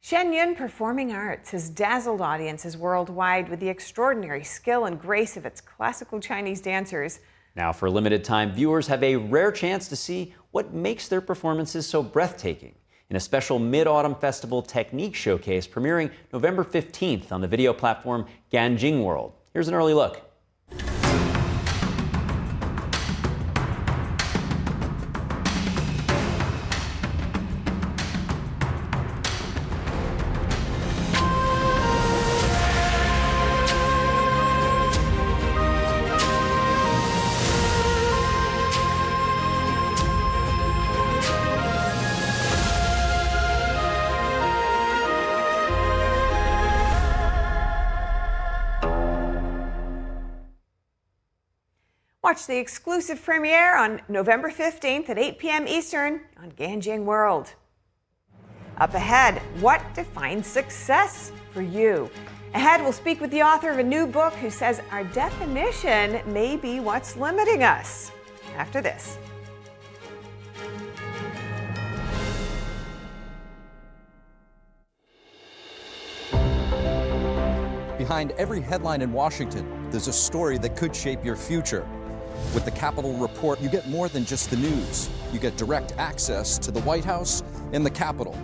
Shenyun Performing Arts has dazzled audiences worldwide with the extraordinary skill and grace of its classical Chinese dancers. Now, for a limited time, viewers have a rare chance to see what makes their performances so breathtaking in a special Mid-Autumn Festival technique showcase premiering November 15th on the video platform Ganjing World. Here's an early look. Watch the exclusive premiere on November 15th at 8 p.m. Eastern on Ganjing World. Up ahead, what defines success for you? Ahead, we'll speak with the author of a new book who says our definition may be what's limiting us. After this. Behind every headline in Washington, there's a story that could shape your future. With the Capitol Report, you get more than just the news. You get direct access to the White House and the Capitol.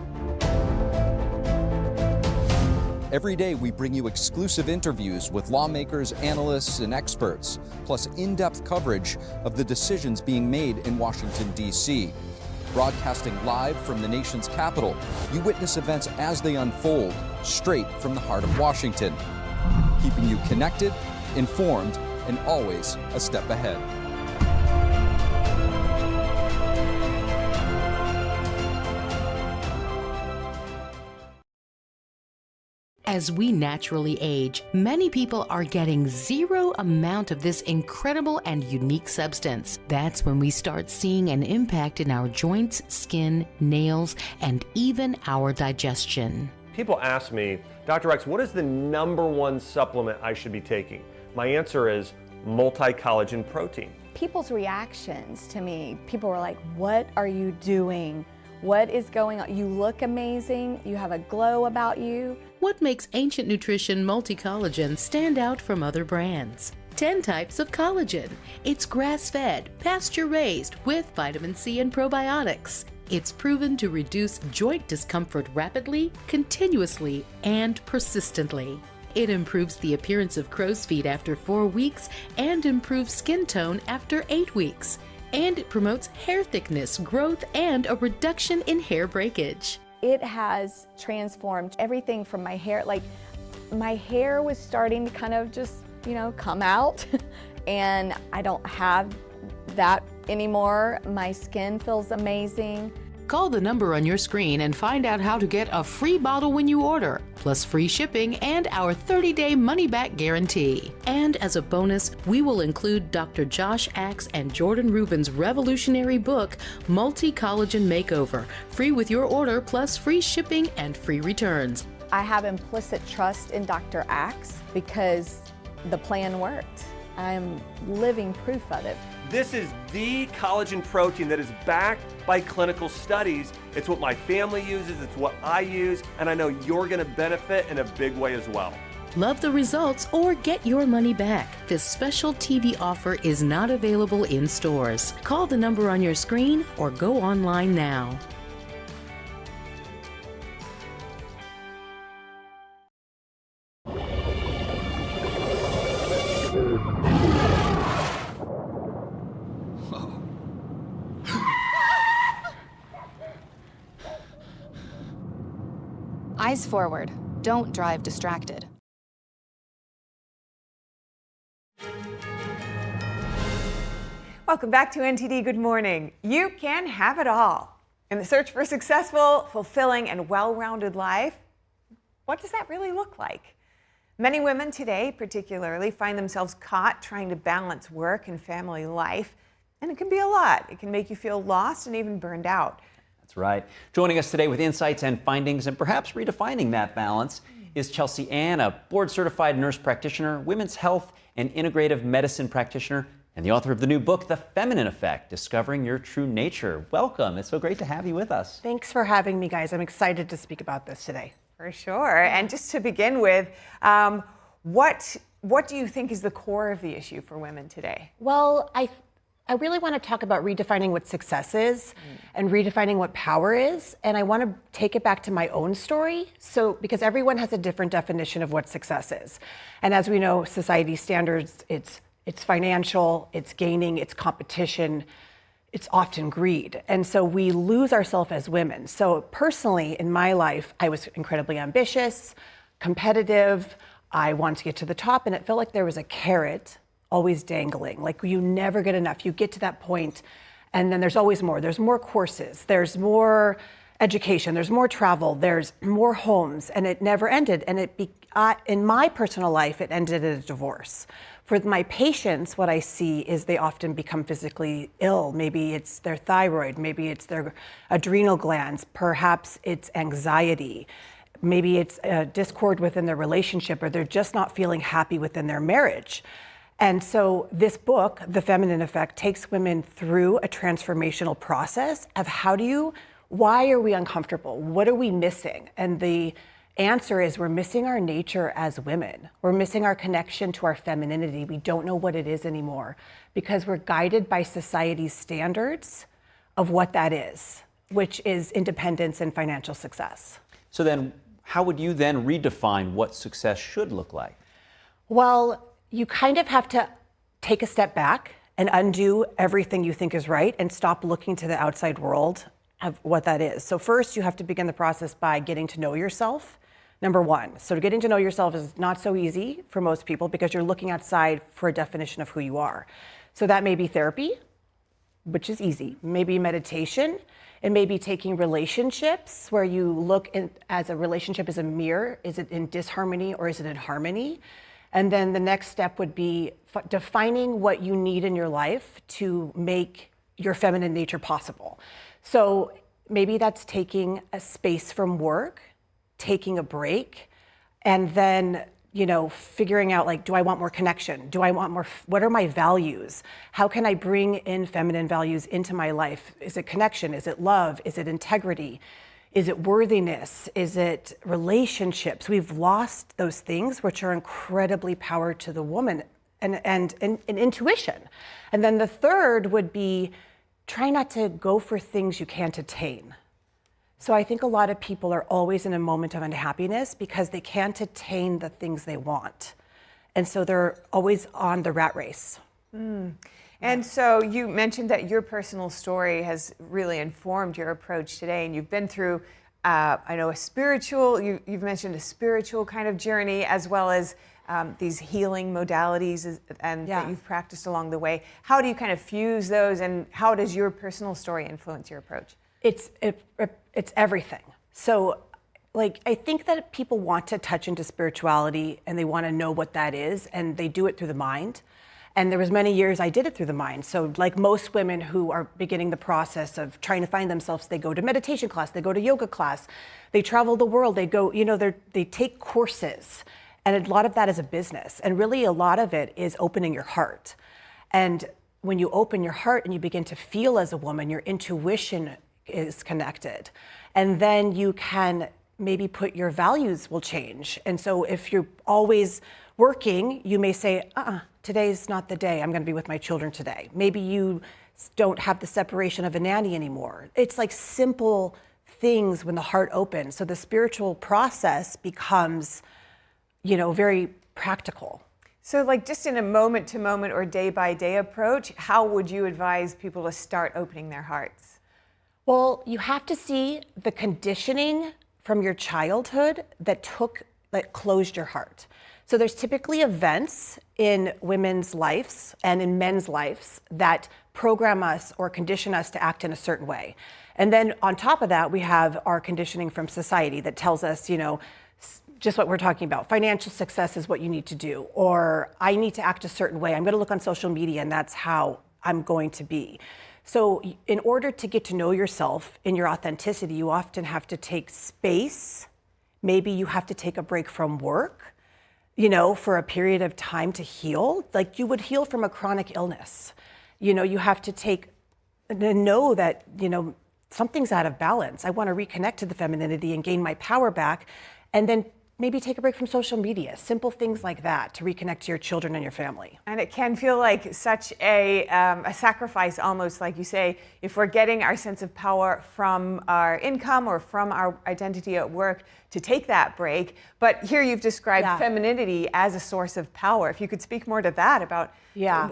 Every day, we bring you exclusive interviews with lawmakers, analysts, and experts, plus in-depth coverage of the decisions being made in Washington, D.C. Broadcasting live from the nation's capital, you witness events as they unfold, straight from the heart of Washington, keeping you connected, informed, and always a step ahead. As we naturally age, many people are getting zero amount of this incredible and unique substance. That's when we start seeing an impact in our joints, skin, nails, and even our digestion. People ask me, Dr. X, what is the #1 supplement I should be taking? My answer is multi-collagen protein. People's reactions to me, people were like, what are you doing? What is going on? You look amazing. You have a glow about you. What makes Ancient Nutrition Multi-Collagen stand out from other brands? 10 types of collagen. It's grass-fed, pasture-raised with vitamin C and probiotics. It's proven to reduce joint discomfort rapidly, continuously, and persistently. It improves the appearance of crow's feet after 4 weeks and improves skin tone after 8 weeks. And it promotes hair thickness, growth, and a reduction in hair breakage. It has transformed everything from my hair. Like, my hair was starting to kind of just, come out, and I don't have that anymore. My skin feels amazing. Call the number on your screen and find out how to get a free bottle when you order, plus free shipping and our 30-day money-back guarantee. And as a bonus, we will include Dr. Josh Axe and Jordan Rubin's revolutionary book, Multi-Collagen Makeover, free with your order, plus free shipping and free returns. I have implicit trust in Dr. Axe because the plan worked. I'm living proof of it. This is the collagen protein that is backed by clinical studies. It's what my family uses, it's what I use, and I know you're gonna benefit in a big way as well. Love the results or get your money back. This special TV offer is not available in stores. Call the number on your screen or go online now. Eyes forward. Don't drive distracted. Welcome back to NTD Good Morning. You can have it all. In the search for a successful, fulfilling, and well-rounded life, what does that really look like? Many women today, particularly, find themselves caught trying to balance work and family life, and it can be a lot. It can make you feel lost and even burned out. That's right. Joining us today with insights and findings and perhaps redefining that balance is Chelsea Ann, a board-certified nurse practitioner, women's health and integrative medicine practitioner, and the author of the new book, The Feminine Effect, Discovering Your True Nature. Welcome. It's so great to have you with us. Thanks for having me, guys. I'm excited to speak about this today. For sure. And just to begin with, what do you think is the core of the issue for women today? Well, I really want to talk about redefining what success is and redefining what power is. And I want to take it back to my own story. So, because everyone has a different definition of what success is. And as we know, society standards, it's financial, it's gaining, it's competition, it's often greed. And so we lose ourselves as women. So personally, in my life, I was incredibly ambitious, competitive. I wanted to get to the top, and it felt like there was a carrot always dangling. Like, you never get enough. You get to that point, and then there's always more. There's more courses, there's more education, there's more travel, there's more homes, and it never ended. And in my personal life, it ended in a divorce. For my patients, what I see is they often become physically ill. Maybe it's their thyroid, maybe it's their adrenal glands, perhaps it's anxiety. Maybe it's a discord within their relationship, or they're just not feeling happy within their marriage. And so this book, The Feminine Effect, takes women through a transformational process of why are we uncomfortable? What are we missing? And the answer is we're missing our nature as women. We're missing our connection to our femininity. We don't know what it is anymore because we're guided by society's standards of what that is, which is independence and financial success. So then, how would you then redefine what success should look like? Well, you kind of have to take a step back and undo everything you think is right and stop looking to the outside world of what that is. So first, you have to begin the process by getting to know yourself, number one. So getting to know yourself is not so easy for most people because you're looking outside for a definition of who you are. So that may be therapy, which is easy, maybe meditation. It may be taking relationships where you look as a relationship as a mirror. Is it in disharmony or is it in harmony? And then the next step would be defining what you need in your life to make your feminine nature possible. So maybe that's taking a space from work, taking a break, and then, figuring out like, do I want more connection? Do I want more, what are my values? How can I bring in feminine values into my life? Is it connection? Is it love? Is it integrity? Is it worthiness? Is it relationships? We've lost those things, which are incredibly power to the woman and intuition. And then the third would be try not to go for things you can't attain. So I think a lot of people are always in a moment of unhappiness because they can't attain the things they want. And so they're always on the rat race. And so you mentioned that your personal story has really informed your approach today, and you've been through, I know, you've mentioned a spiritual kind of journey, as well as these healing modalities that you've practiced along the way. How do you kind of fuse those, and how does your personal story influence your approach? It's everything. So, I think that people want to touch into spirituality and they want to know what that is, and they do it through the mind. And there was many years I did it through the mind. So like most women who are beginning the process of trying to find themselves, they go to meditation class, they go to yoga class, they travel the world, they go, they take courses. And a lot of that is a business. And really a lot of it is opening your heart. And when you open your heart and you begin to feel as a woman, your intuition is connected. And then you can maybe your values will change. And so if you're always working, you may say, today's not the day. I'm going to be with my children today. Maybe you don't have the separation of a nanny anymore. It's like simple things when the heart opens. So the spiritual process becomes, very practical. So just in a moment to moment or day by day approach, how would you advise people to start opening their hearts? Well, you have to see the conditioning from your childhood that closed your heart. So there's typically events in women's lives and in men's lives that program us or condition us to act in a certain way. And then on top of that, we have our conditioning from society that tells us, just what we're talking about. Financial success is what you need to do, or I need to act a certain way. I'm going to look on social media and that's how I'm going to be. So in order to get to know yourself in your authenticity, you often have to take space. Maybe you have to take a break from work, for a period of time to heal. Like you would heal from a chronic illness. You have to know that, something's out of balance. I want to reconnect to the femininity and gain my power back. And then maybe take a break from social media, simple things like that to reconnect to your children and your family. And it can feel like such a sacrifice, almost like you say, if we're getting our sense of power from our income or from our identity at work, to take that break. But here you've described femininity as a source of power. If you could speak more to that about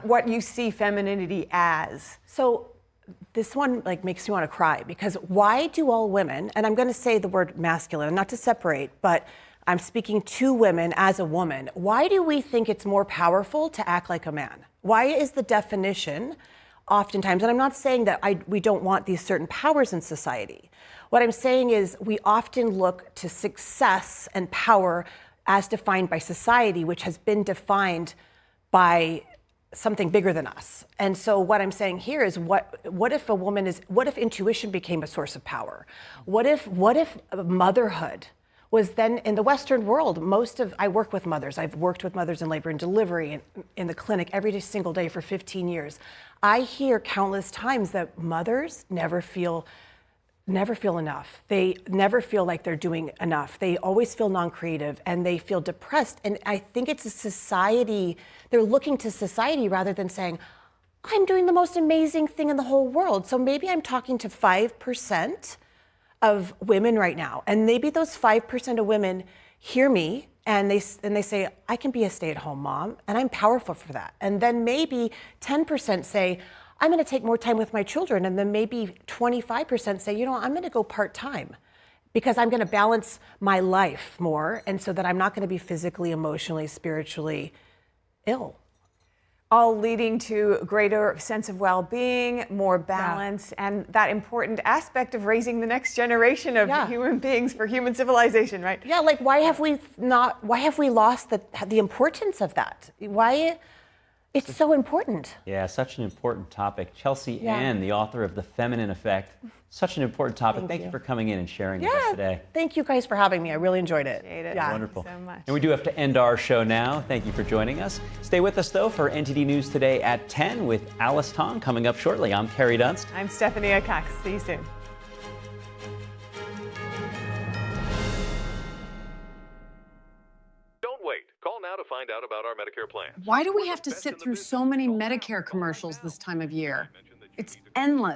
what you see femininity as. So this one makes me want to cry, because why do all women, and I'm going to say the word masculine, not to separate, but I'm speaking to women as a woman. Why do we think it's more powerful to act like a man? Why is the definition oftentimes, and I'm not saying that we don't want these certain powers in society. What I'm saying is we often look to success and power as defined by society, which has been defined by something bigger than us. And so what I'm saying here is what if intuition became a source of power? What if motherhood was then in the Western world? I work with mothers. I've worked with mothers in labor and delivery in the clinic every single day for 15 years. I hear countless times that mothers never feel never feel enough. They never feel like they're doing enough. They always feel non-creative and they feel depressed. And I think it's a society, they're looking to society rather than saying, I'm doing the most amazing thing in the whole world. So maybe I'm talking to 5% of women right now. And maybe those 5% of women hear me and they say, I can be a stay-at-home mom and I'm powerful for that. And then maybe 10% say, I'm going to take more time with my children. And then maybe 25% say, you know, I'm going to go part-time because I'm going to balance my life more. And so that I'm not going to be physically, emotionally, spiritually ill. All leading to a greater sense of well-being, more balance, and that important aspect of raising the next generation of human beings for human civilization, right? Yeah, like why have we lost the importance of that? Why? It's so important. Yeah, such an important topic. Chelsea Ann, the author of The Feminine Effect. Such an important topic. Thank you for coming in and sharing with us today. Thank you guys for having me. I really enjoyed it. Yeah, wonderful. Thank you so much. And we do have to end our show now. Thank you for joining us. Stay with us, though, for NTD News Today at 10 with Alice Tong coming up shortly. I'm Carrie Dunst. I'm Stephanie Cox. See you soon. Call now to find out about our Medicare plan. Why do we have to sit through so many Medicare commercials this time of year? It's endless.